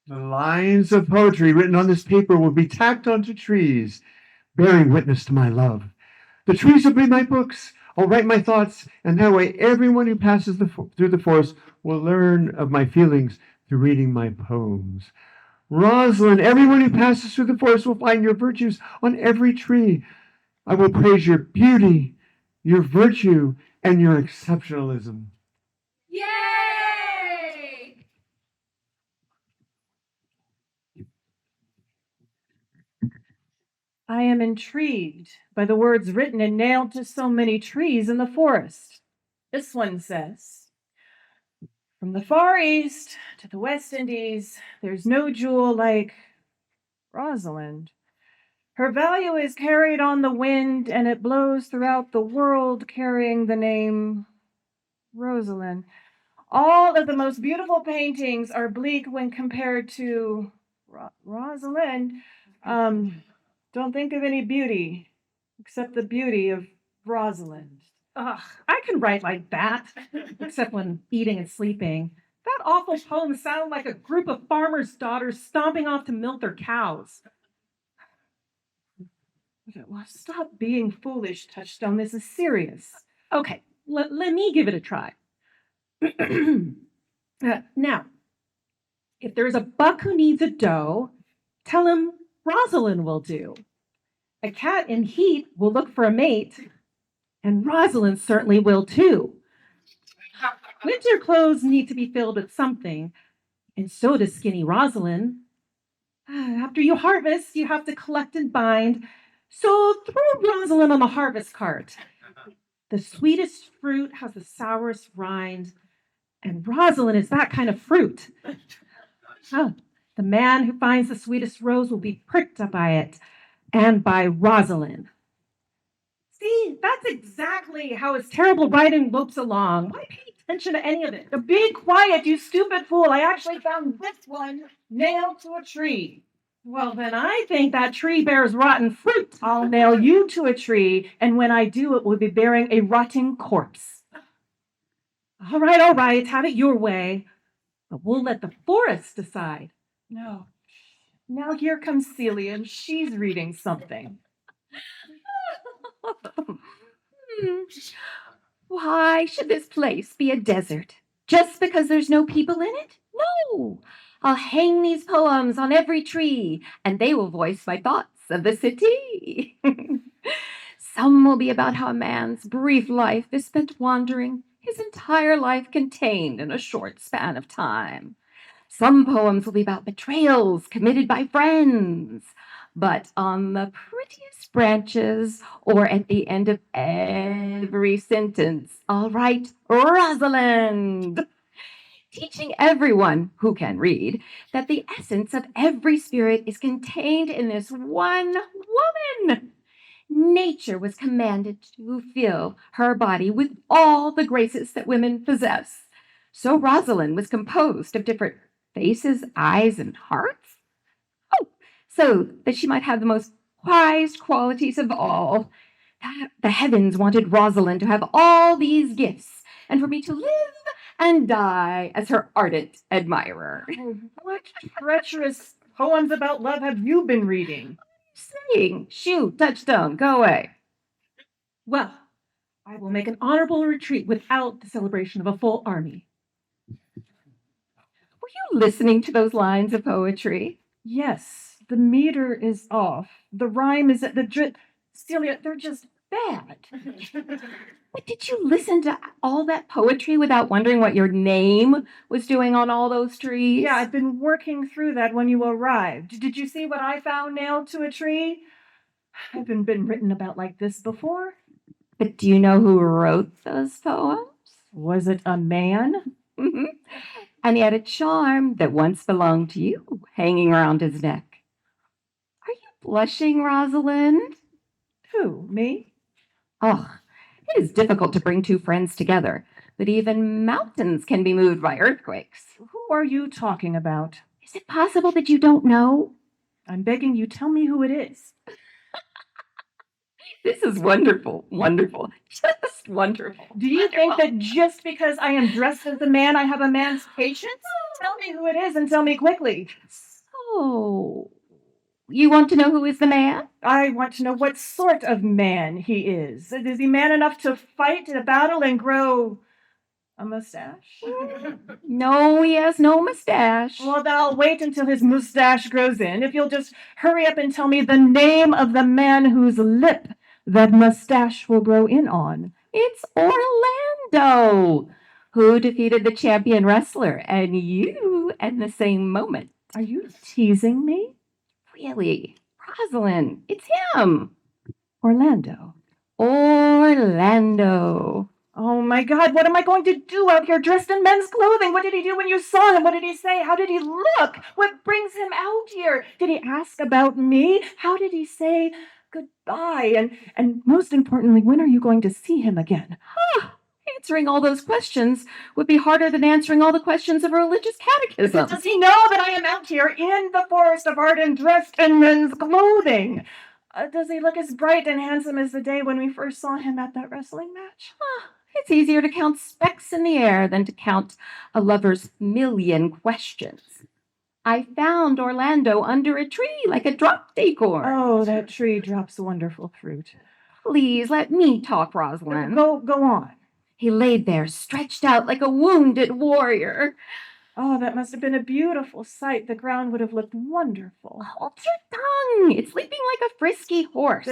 The lines of poetry written on this paper will be tacked onto trees, bearing witness to my love. The trees will be my books. I'll write my thoughts, and that way everyone who passes through the forest will learn of my feelings through reading my poems. Rosalind, everyone who passes through the forest will find your virtues on every tree. I will praise your beauty, your virtue, and your exceptionalism. Yay! I am intrigued by the words written and nailed to so many trees in the forest. This one says, "From the Far East to the West Indies, there's no jewel like Rosalind. Her value is carried on the wind, and it blows throughout the world carrying the name Rosalind. All of the most beautiful paintings are bleak when compared to Rosalind. Don't think of any beauty except the beauty of Rosalind." Ugh, I can write like that, except when eating and sleeping. That awful poem sounded like a group of farmers' daughters stomping off to milk their cows. Well, stop being foolish, Touchstone. This is serious. Okay, let me give it a try. Now, if there's a buck who needs a doe, tell him Rosalind will do. A cat in heat will look for a mate, and Rosalind certainly will too. Winter clothes need to be filled with something, and so does skinny Rosalind. After you harvest, you have to collect and bind, so throw Rosalind on the harvest cart. The sweetest fruit has the sourest rind, and Rosalind is that kind of fruit. Oh, the man who finds the sweetest rose will be pricked up by it, and by Rosalind. See, that's exactly how his terrible writing lopes along. Why pay attention to any of it? Be quiet, you stupid fool. I actually found this one nailed to a tree. Well, then I think that tree bears rotten fruit. I'll nail you to a tree, and when I do, it will be bearing a rotting corpse. All right, have it your way. But we'll let the forest decide. No. Now here comes Celia, and she's reading something. Why should this place be a desert? Just because there's no people in it? No! I'll hang these poems on every tree, and they will voice my thoughts of the city. Some will be about how a man's brief life is spent wandering, his entire life contained in a short span of time. Some poems will be about betrayals committed by friends. But on the prettiest branches, or at the end of every sentence, I'll write Rosalind, teaching everyone who can read that the essence of every spirit is contained in this one woman. Nature was commanded to fill her body with all the graces that women possess. So Rosalind was composed of different faces, eyes, and hearts. Oh, so that she might have the most prized qualities of all. The heavens wanted Rosalind to have all these gifts, and for me to live and die as her ardent admirer. What treacherous poems about love have you been reading? Saying, shoot, Touchstone, go away. Well, I will make an honorable retreat without the celebration of a full army. Were you listening to those lines of poetry? Yes, the meter is off. The rhyme is at the drip. Celia, they're just bad. But did you listen to all that poetry without wondering what your name was doing on all those trees? Yeah, I've been working through that when you arrived. Did you see what I found nailed to a tree? Haven't been written about like this before. But do you know who wrote those poems? Was it a man? Mhm. And he had a charm that once belonged to you hanging around his neck. Are you blushing, Rosalind? Who, me? Oh, it is difficult to bring two friends together, but even mountains can be moved by earthquakes. Who are you talking about? Is it possible that you don't know? I'm begging you, tell me who it is. This is wonderful, wonderful, just wonderful. Do you think that just because I am dressed as a man, I have a man's patience? Tell me who it is and tell me quickly. So, you want to know who is the man? I want to know what sort of man he is. Is he man enough to fight in a battle and grow a mustache? No, he has no mustache. Well, then I'll wait until his mustache grows in. If you'll just hurry up and tell me the name of the man whose lip that mustache will grow in on. It's Orlando, who defeated the champion wrestler and you at the same moment. Are you teasing me? Really, Rosalind, it's him. Orlando. Orlando. Oh my God, what am I going to do out here dressed in men's clothing? What did he do when you saw him? What did he say? How did he look? What brings him out here? Did he ask about me? How did he say goodbye? And most importantly, when are you going to see him again? Answering all those questions would be harder than answering all the questions of a religious catechism. Does he know that I am out here in the Forest of Arden dressed in men's clothing? Does he look as bright and handsome as the day when we first saw him at that wrestling match? It's easier to count specks in the air than to count a lover's million questions. I found Orlando under a tree like a drop acorn. Oh, that tree drops wonderful fruit. Please let me talk, Rosalind. Go on. He laid there, stretched out like a wounded warrior. Oh, that must have been a beautiful sight. The ground would have looked wonderful. Hold your tongue. It's leaping like a frisky horse.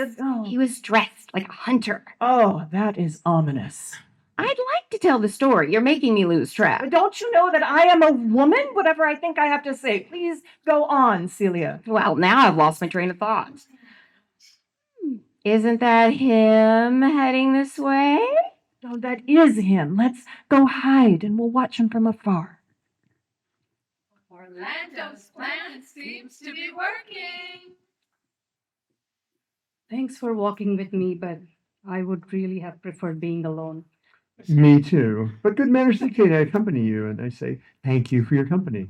He was dressed like a hunter. Oh, that is ominous. I'd like to tell the story. You're making me lose track. Don't you know that I am a woman? Whatever I think I have to say. Please go on, Celia. Well, now I've lost my train of thought. Isn't that him heading this way? Oh, that is him. Let's go hide and we'll watch him from afar. Orlando's plan seems to be working. Thanks for walking with me, but I would really have preferred being alone. Me too. But good manners dictate I accompany you, and I say thank you for your company.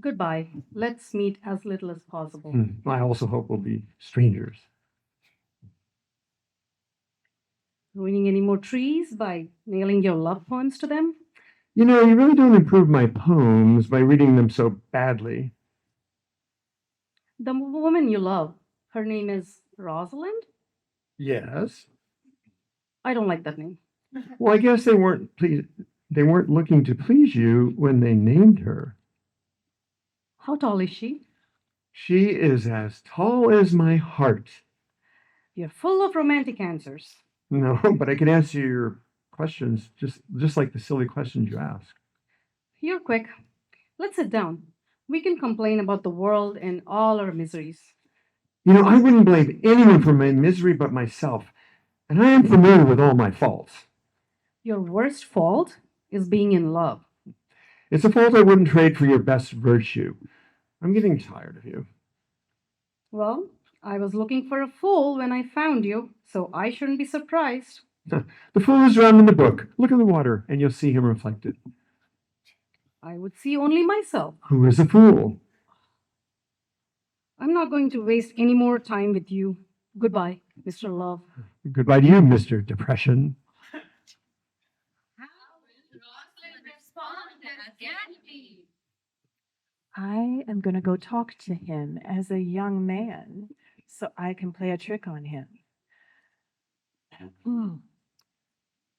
Goodbye. Let's meet as little as possible. I also hope we'll be strangers. Ruining any more trees by nailing your love poems to them? You know, you really don't improve my poems by reading them so badly. The woman you love, her name is Rosalind? Yes. I don't like that name. Well, I guess they weren't looking to please you when they named her. How tall is she? She is as tall as my heart. You're full of romantic answers. No, but I can answer your questions just like the silly questions you ask. You're quick. Let's sit down. We can complain about the world and all our miseries. You know, I wouldn't blame anyone for my misery but myself, and I am familiar with all my faults. Your worst fault is being in love. It's a fault I wouldn't trade for your best virtue. I'm getting tired of you. Well, I was looking for a fool when I found you, so I shouldn't be surprised. The fool is drowned in the brook. Look in the water, and you'll see him reflected. I would see only myself. Who is a fool? I'm not going to waste any more time with you. Goodbye, Mr. Love. Goodbye to you, Mr. Depression. How will Rosalind respond again? I am going to go talk to him as a young man so I can play a trick on him.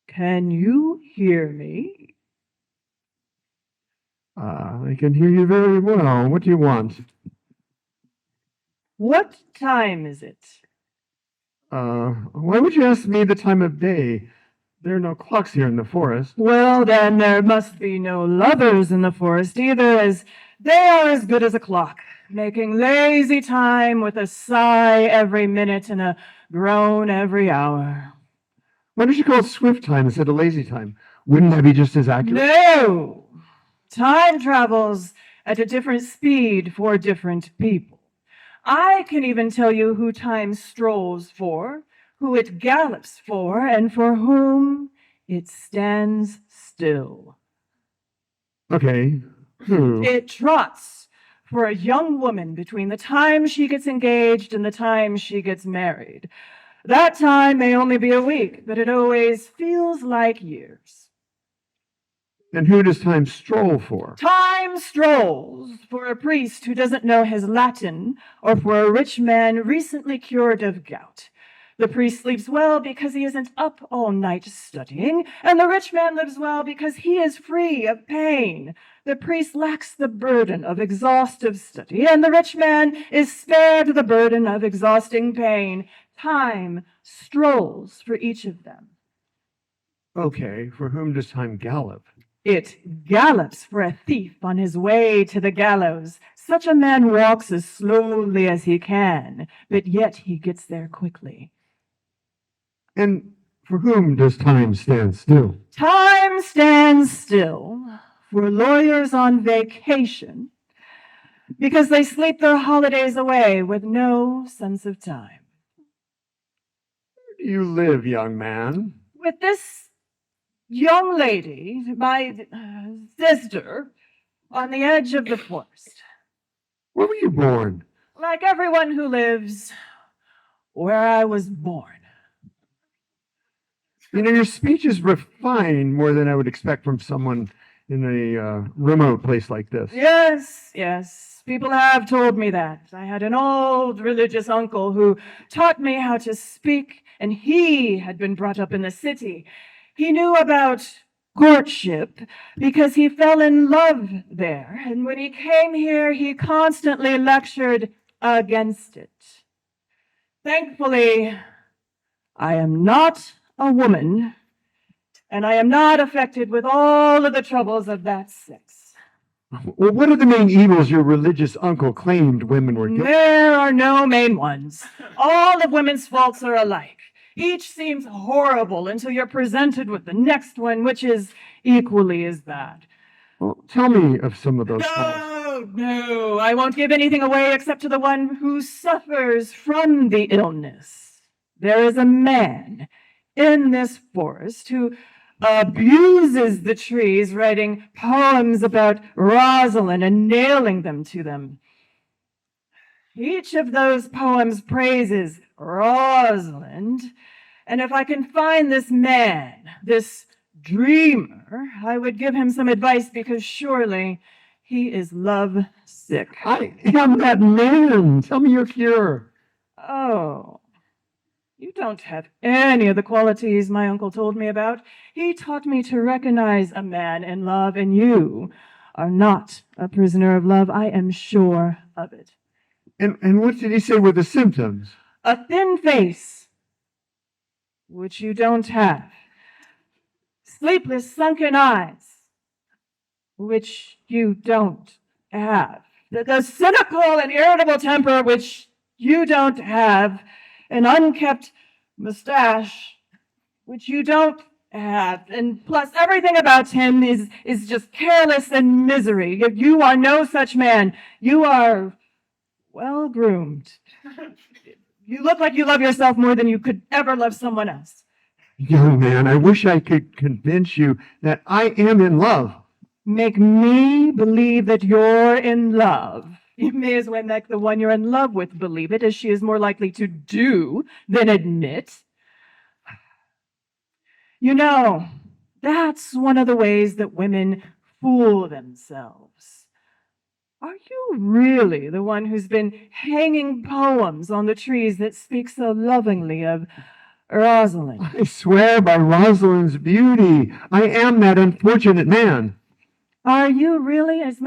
Can you hear me? I can hear you very well. What do you want? What time is it? Why would you ask me the time of day? There are no clocks here in the forest. Well, then there must be no lovers in the forest either, as they are as good as a clock, making lazy time with a sigh every minute and a groan every hour. Why don't you call it swift time instead of lazy time? Wouldn't that be just as accurate? No! Time travels at a different speed for different people. I can even tell you who time strolls for, who it gallops for, and for whom it stands still. Okay, who? It trots for a young woman between the time she gets engaged and the time she gets married. That time may only be a week, but it always feels like years. And who does time stroll for? Time strolls for a priest who doesn't know his Latin, or for a rich man recently cured of gout. The priest sleeps well because he isn't up all night studying, and the rich man lives well because he is free of pain. The priest lacks the burden of exhaustive study, and the rich man is spared the burden of exhausting pain. Time strolls for each of them. Okay, for whom does time gallop? It gallops for a thief on his way to the gallows. Such a man walks as slowly as he can, but yet he gets there quickly. And for whom does time stand still? Time stands still for lawyers on vacation because they sleep their holidays away with no sense of time. Where do you live, young man? With this young lady, my sister, on the edge of the forest. Where were you born? Like everyone who lives where I was born. You know, your speech is refined more than I would expect from someone in a remote place like this. Yes, yes. People have told me that. I had an old religious uncle who taught me how to speak, and he had been brought up in the city. He knew about courtship because he fell in love there, and when he came here, he constantly lectured against it. Thankfully, I am not a woman, and I am not affected with all of the troubles of that sex. Well, what are the main evils your religious uncle claimed women were guilty? There are no main ones. All of women's faults are alike. Each seems horrible until you're presented with the next one, which is equally as bad. Well, tell me of some of those faults. No, I won't give anything away except to the one who suffers from the illness. There is a man in this forest who abuses the trees, writing poems about Rosalind and nailing them to them. Each of those poems praises Rosalind, and if I can find this man, this dreamer, I would give him some advice because surely he is love sick. I am that man. Tell me your cure. Oh, you don't have any of the qualities my uncle told me about. He taught me to recognize a man in love, and you are not a prisoner of love. I am sure of it. And what did he say were the symptoms? A thin face, which you don't have. Sleepless, sunken eyes, which you don't have. The cynical and irritable temper, which you don't have. An unkept mustache, which you don't have. And plus, everything about him is just careless and misery. You are no such man. You are well groomed. You look like you love yourself more than you could ever love someone else. Young man, I wish I could convince you that I am in love. Make me believe that you're in love. You may as well make the one you're in love with believe it, as she is more likely to do than admit. You know, that's one of the ways that women fool themselves. Are you really the one who's been hanging poems on the trees that speak so lovingly of Rosalind? I swear by Rosalind's beauty, I am that unfortunate man. Are you really as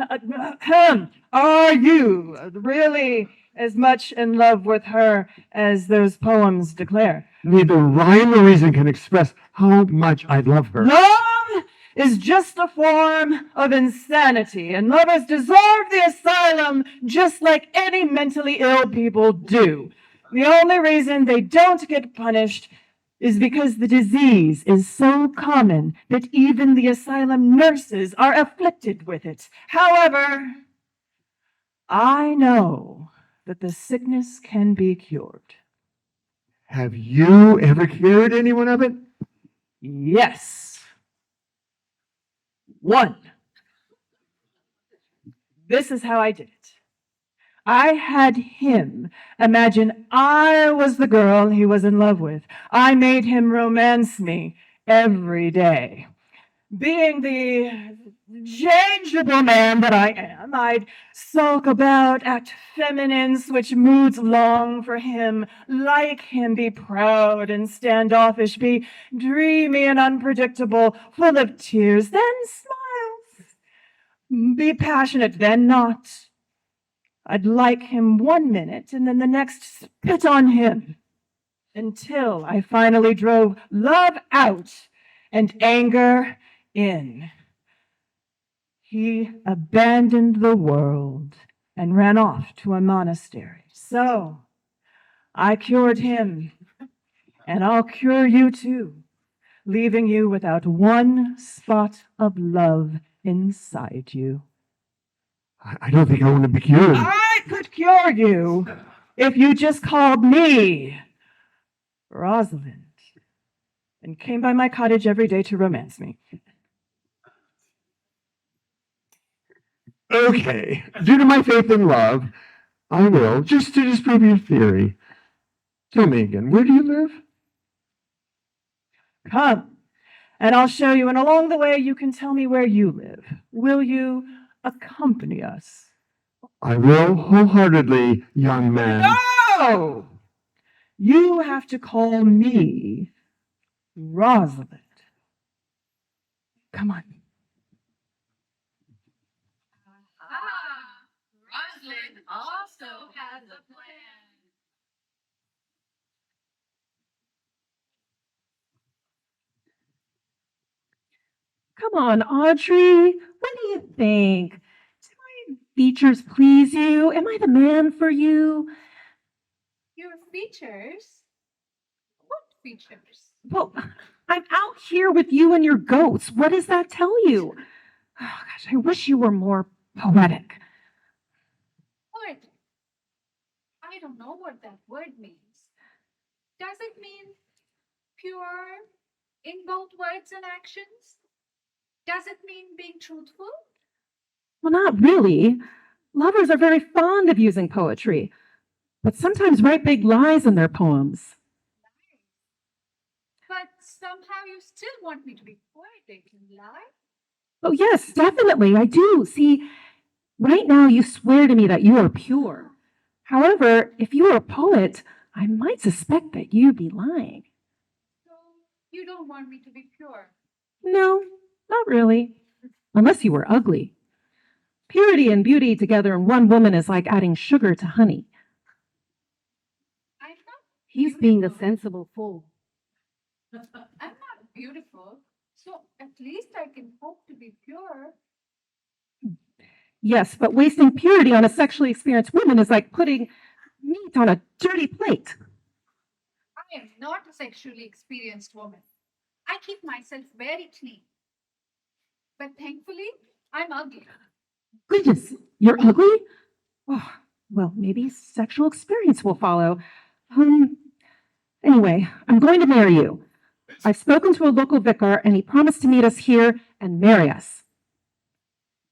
much in love with her as those poems declare? Neither rhyme nor reason can express how much I love her. Love is just a form of insanity, and lovers deserve the asylum just like any mentally ill people do. The only reason they don't get punished is because the disease is so common that even the asylum nurses are afflicted with it. However, I know that the sickness can be cured. Have you ever cured anyone of it? Yes. One. This is how I did it. I had him imagine I was the girl he was in love with. I made him romance me every day. Being the changeable man that I am, I'd sulk about, act feminine, switch moods long for him, like him, be proud and standoffish, be dreamy and unpredictable, full of tears, then smiles, be passionate, then not. I'd like him 1 minute and then the next spit on him until I finally drove love out and anger in. He abandoned the world and ran off to a monastery. So I cured him, and I'll cure you too, leaving you without one spot of love inside you. I don't think I want to be cured. I could cure you if you just called me Rosalind and came by my cottage every day to romance me. Okay, due to my faith and love, I will, just to disprove your theory. Tell me again, where do you live? Come, and I'll show you, and along the way you can tell me where you live. Will you accompany us? I will wholeheartedly, young man. No! You have to call me Rosalind. Come on. Rosalind also has a plan. Come on, Audrey. What do you think? Do my features please you? Am I the man for you? Your features? What features? Well, I'm out here with you and your goats. What does that tell you? Oh, gosh, I wish you were more poetic. What? I don't know what that word means. Does it mean pure in both words and actions? Does it mean being truthful? Well, not really. Lovers are very fond of using poetry, but sometimes write big lies in their poems. But somehow you still want me to be poetic and lie? Oh, yes, definitely. I do. See, right now you swear to me that you are pure. However, if you were a poet, I might suspect that you'd be lying. So you don't want me to be pure? No, not really. Unless you were ugly. Purity and beauty together in one woman is like adding sugar to honey. I'm not. He's being a sensible fool. I'm not beautiful, so at least I can hope to be pure. Yes, but wasting purity on a sexually experienced woman is like putting meat on a dirty plate. I am not a sexually experienced woman. I keep myself very clean. But thankfully, I'm ugly. Goodness, you're ugly? Oh, well, maybe sexual experience will follow. Anyway, I'm going to marry you. I've spoken to a local vicar and he promised to meet us here and marry us.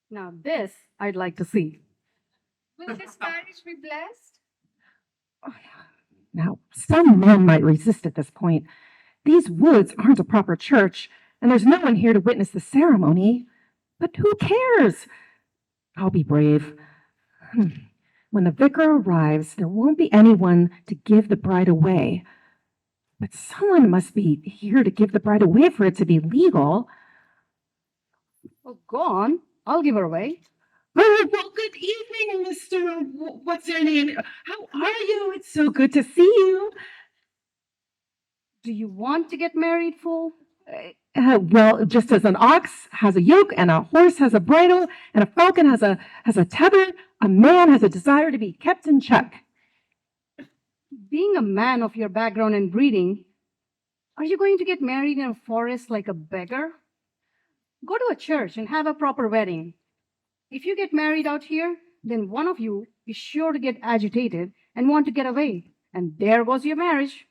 Now this I'd like to see. Will this marriage be blessed? Oh, yeah. Now, some men might resist at this point. These woods aren't a proper church, and there's no one here to witness the ceremony. But who cares? I'll be brave. When the vicar arrives, there won't be anyone to give the bride away. But someone must be here to give the bride away for it to be legal. Oh, go on. I'll give her away. Oh, well, good evening, Mr. What's your name? How are you? It's so good to see you. Do you want to get married, fool? Well, just as an ox has a yoke and a horse has a bridle and a falcon has a tether, a man has a desire to be kept in check. Being a man of your background and breeding, are you going to get married in a forest like a beggar? Go to a church and have a proper wedding. If you get married out here, then one of you is sure to get agitated and want to get away. And there goes your marriage.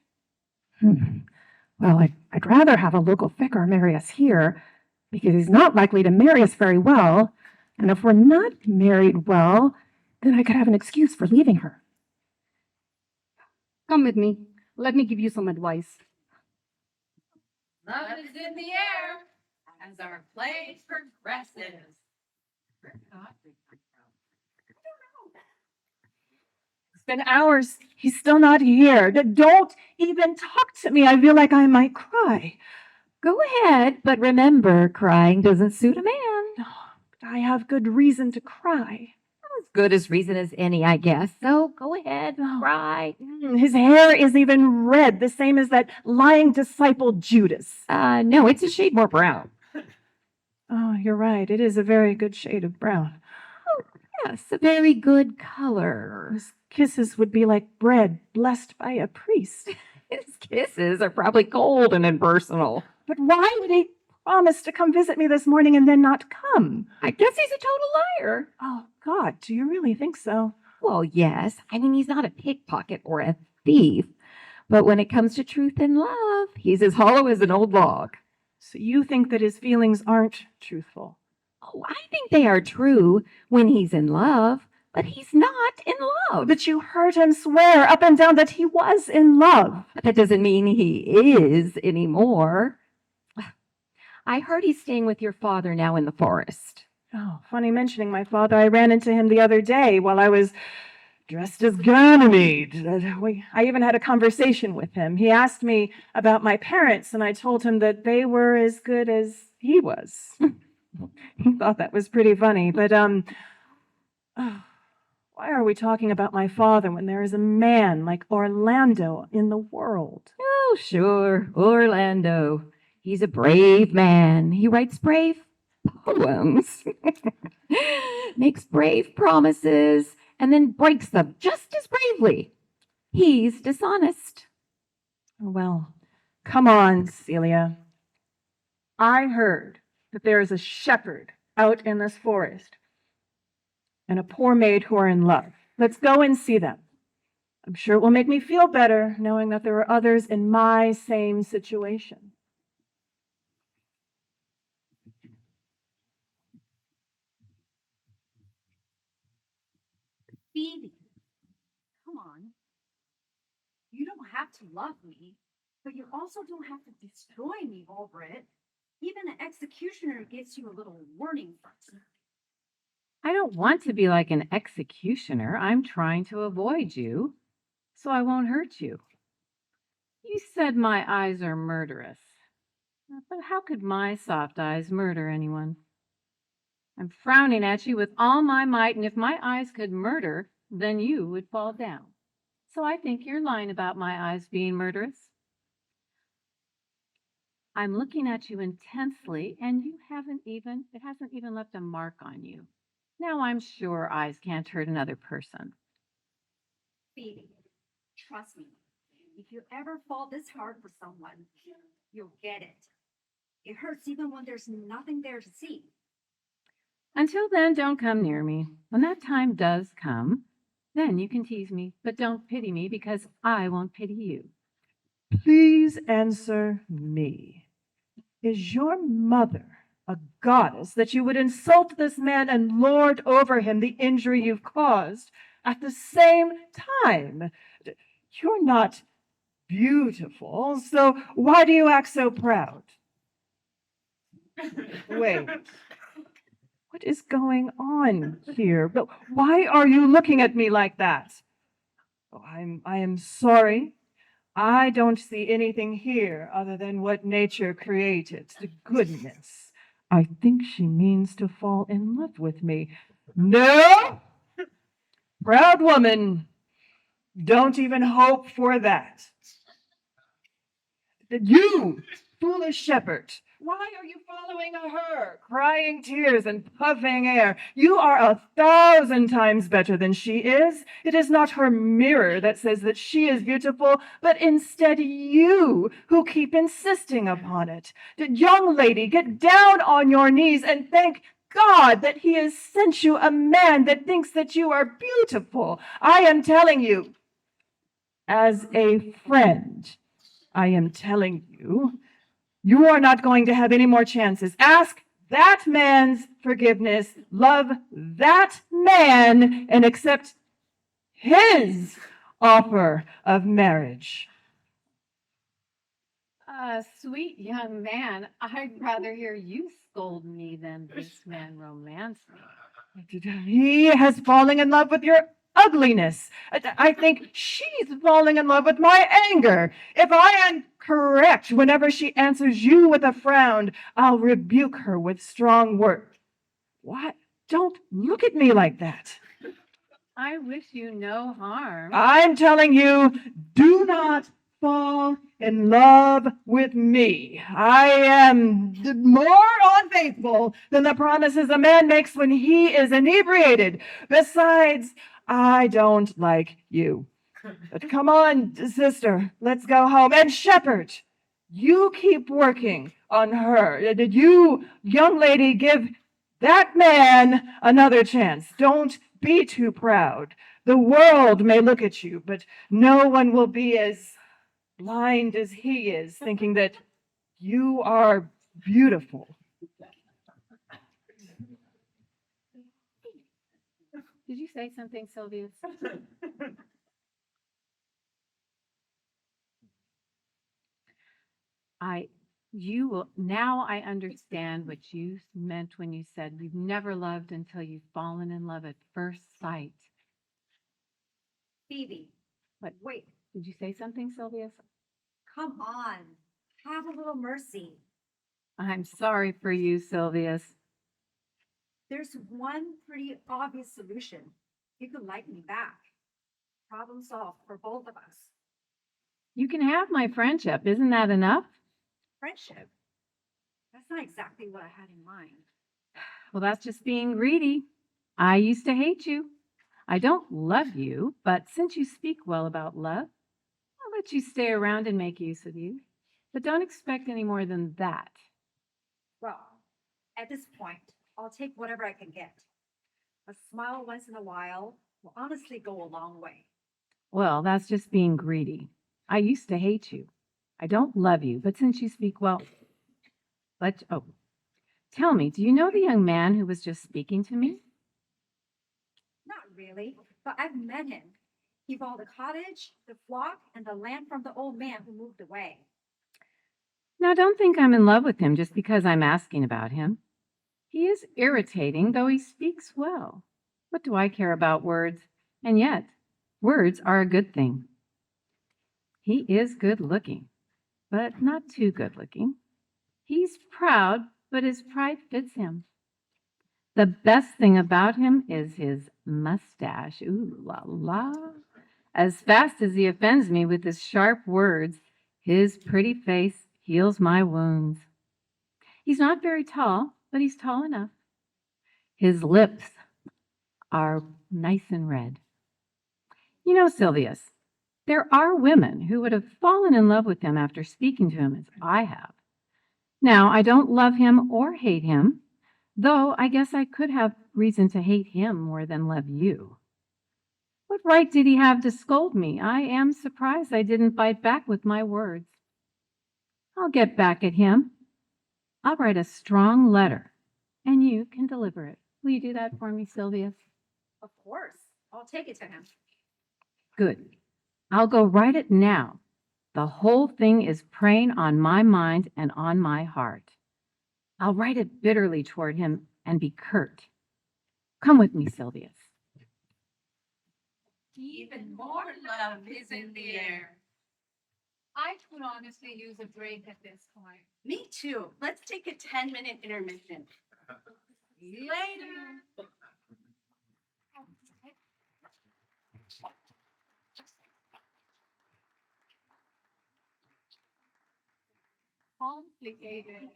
Well, I'd rather have a local vicar marry us here because he's not likely to marry us very well. And if we're not married well, then I could have an excuse for leaving her. Come with me. Let me give you some advice. Love is in the air as our play progresses. It's been hours. He's still not here. Don't even talk to me. I feel like I might cry. Go ahead, but remember, crying doesn't suit a man. No, but I have good reason to cry. As good as reason as any, I guess. So go ahead, cry. His hair is even red, the same as that lying disciple Judas. No, it's a shade more brown. Oh, you're right. It is a very good shade of brown. Yes, a very good color. His kisses would be like bread blessed by a priest. His kisses are probably cold and impersonal. But why would he promise to come visit me this morning and then not come? I guess he's a total liar. Oh, God, do you really think so? Well, yes. I mean, he's not a pickpocket or a thief. But when it comes to truth and love, he's as hollow as an old log. So you think that his feelings aren't truthful? Oh, I think they are true when he's in love, but he's not in love. But you heard him swear up and down that he was in love. But that doesn't mean he is anymore. I heard he's staying with your father now in the forest. Oh, funny mentioning my father. I ran into him the other day while I was dressed as Ganymede. I even had a conversation with him. He asked me about my parents, and I told him that they were as good as he was. He thought that was pretty funny, but why are we talking about my father when there is a man like Orlando in the world? Oh, sure, Orlando. He's a brave man. He writes brave poems, makes brave promises, and then breaks them just as bravely. He's dishonest. Well, come on, Celia. I heard that there is a shepherd out in this forest and a poor maid who are in love. Let's go and see them. I'm sure it will make me feel better knowing that there are others in my same situation. Phoebe, come on. You don't have to love me, but you also don't have to destroy me over it. Even an executioner gives you a little warning first. I don't want to be like an executioner. I'm trying to avoid you, so I won't hurt you. You said my eyes are murderous. But how could my soft eyes murder anyone? I'm frowning at you with all my might, and if my eyes could murder, then you would fall down. So I think you're lying about my eyes being murderous. I'm looking at you intensely, and it hasn't even left a mark on you. Now I'm sure eyes can't hurt another person. Phoebe, trust me. If you ever fall this hard for someone, you'll get it. It hurts even when there's nothing there to see. Until then, don't come near me. When that time does come, then you can tease me, but don't pity me because I won't pity you. Please answer me. Is your mother a goddess that you would insult this man and lord over him the injury you've caused at the same time? You're not beautiful, so why do you act so proud? Wait. What is going on here? But why are you looking at me like that? Oh, I am sorry. I don't see anything here other than what nature created. The goodness. I think she means to fall in love with me. No! Proud woman, don't even hope for that. You, foolish shepherd, why are you following her, crying tears and puffing air? You are 1,000 times better than she is. It is not her mirror that says that she is beautiful, but instead you who keep insisting upon it. Young lady, get down on your knees and thank God that he has sent you a man that thinks that you are beautiful. I am telling you, as a friend, I am telling you, you are not going to have any more chances. Ask that man's forgiveness, love that man, and accept his offer of marriage. Sweet young man, I'd rather hear you scold me than this man romance me. He has fallen in love with your ugliness. I think she's falling in love with my anger. If I am correct, whenever she answers you with a frown, I'll rebuke her with strong words. What? Don't look at me like that. I wish you no harm. I'm telling you, do not fall in love with me. I am more unfaithful than the promises a man makes when he is inebriated. Besides, I don't like you. But come on, sister, let's go home. And Shepherd, you keep working on her. Did you, young lady, give that man another chance? Don't be too proud. The world may look at you, but no one will be as blind as he is, thinking that you are beautiful. Did you say something, Sylvia? Now I understand what you meant when you said you've never loved until you've fallen in love at first sight. Phoebe, What? wait, Did you say something, Sylvia? come on. Have a little mercy. I'm sorry for you, Sylvius. There's one pretty obvious solution. You could like me back. Problem solved for both of us. You can have my friendship. Isn't that enough? Friendship. That's not exactly what I had in mind. Well, that's just being greedy. I used to hate you. I don't love you, but since you speak well about love, I'll let you stay around and make use of you. But don't expect any more than that. Well, at this point, I'll take whatever I can get. A smile once in a while will honestly go a long way. Well, that's just being greedy. I used to hate you. I don't love you, but since you speak well, tell me, do you know the young man who was just speaking to me? Not really, but I've met him. He bought the cottage, the flock, and the land from the old man who moved away. Now, don't think I'm in love with him just because I'm asking about him. He is irritating, though he speaks well. What do I care about words? And yet, words are a good thing. He is good looking, but not too good looking. He's proud, but his pride fits him. The best thing about him is his mustache. Ooh la la. As fast as he offends me with his sharp words, his pretty face heals my wounds. He's not very tall, but he's tall enough. His lips are nice and red. You know, Sylvius, there are women who would have fallen in love with him after speaking to him as I have. Now, I don't love him or hate him, though I guess I could have reason to hate him more than love you. What right did he have to scold me? I am surprised I didn't bite back with my words. I'll get back at him. I'll write a strong letter, and you can deliver it. Will you do that for me, Sylvia? Of course. I'll take it to him. Good. I'll go write it now. The whole thing is preying on my mind and on my heart. I'll write it bitterly toward him and be curt. Come with me, Sylvius. Even more love is in the air. I could honestly use a break at this point. Me too. Let's take a 10-minute intermission. Later. Complicated.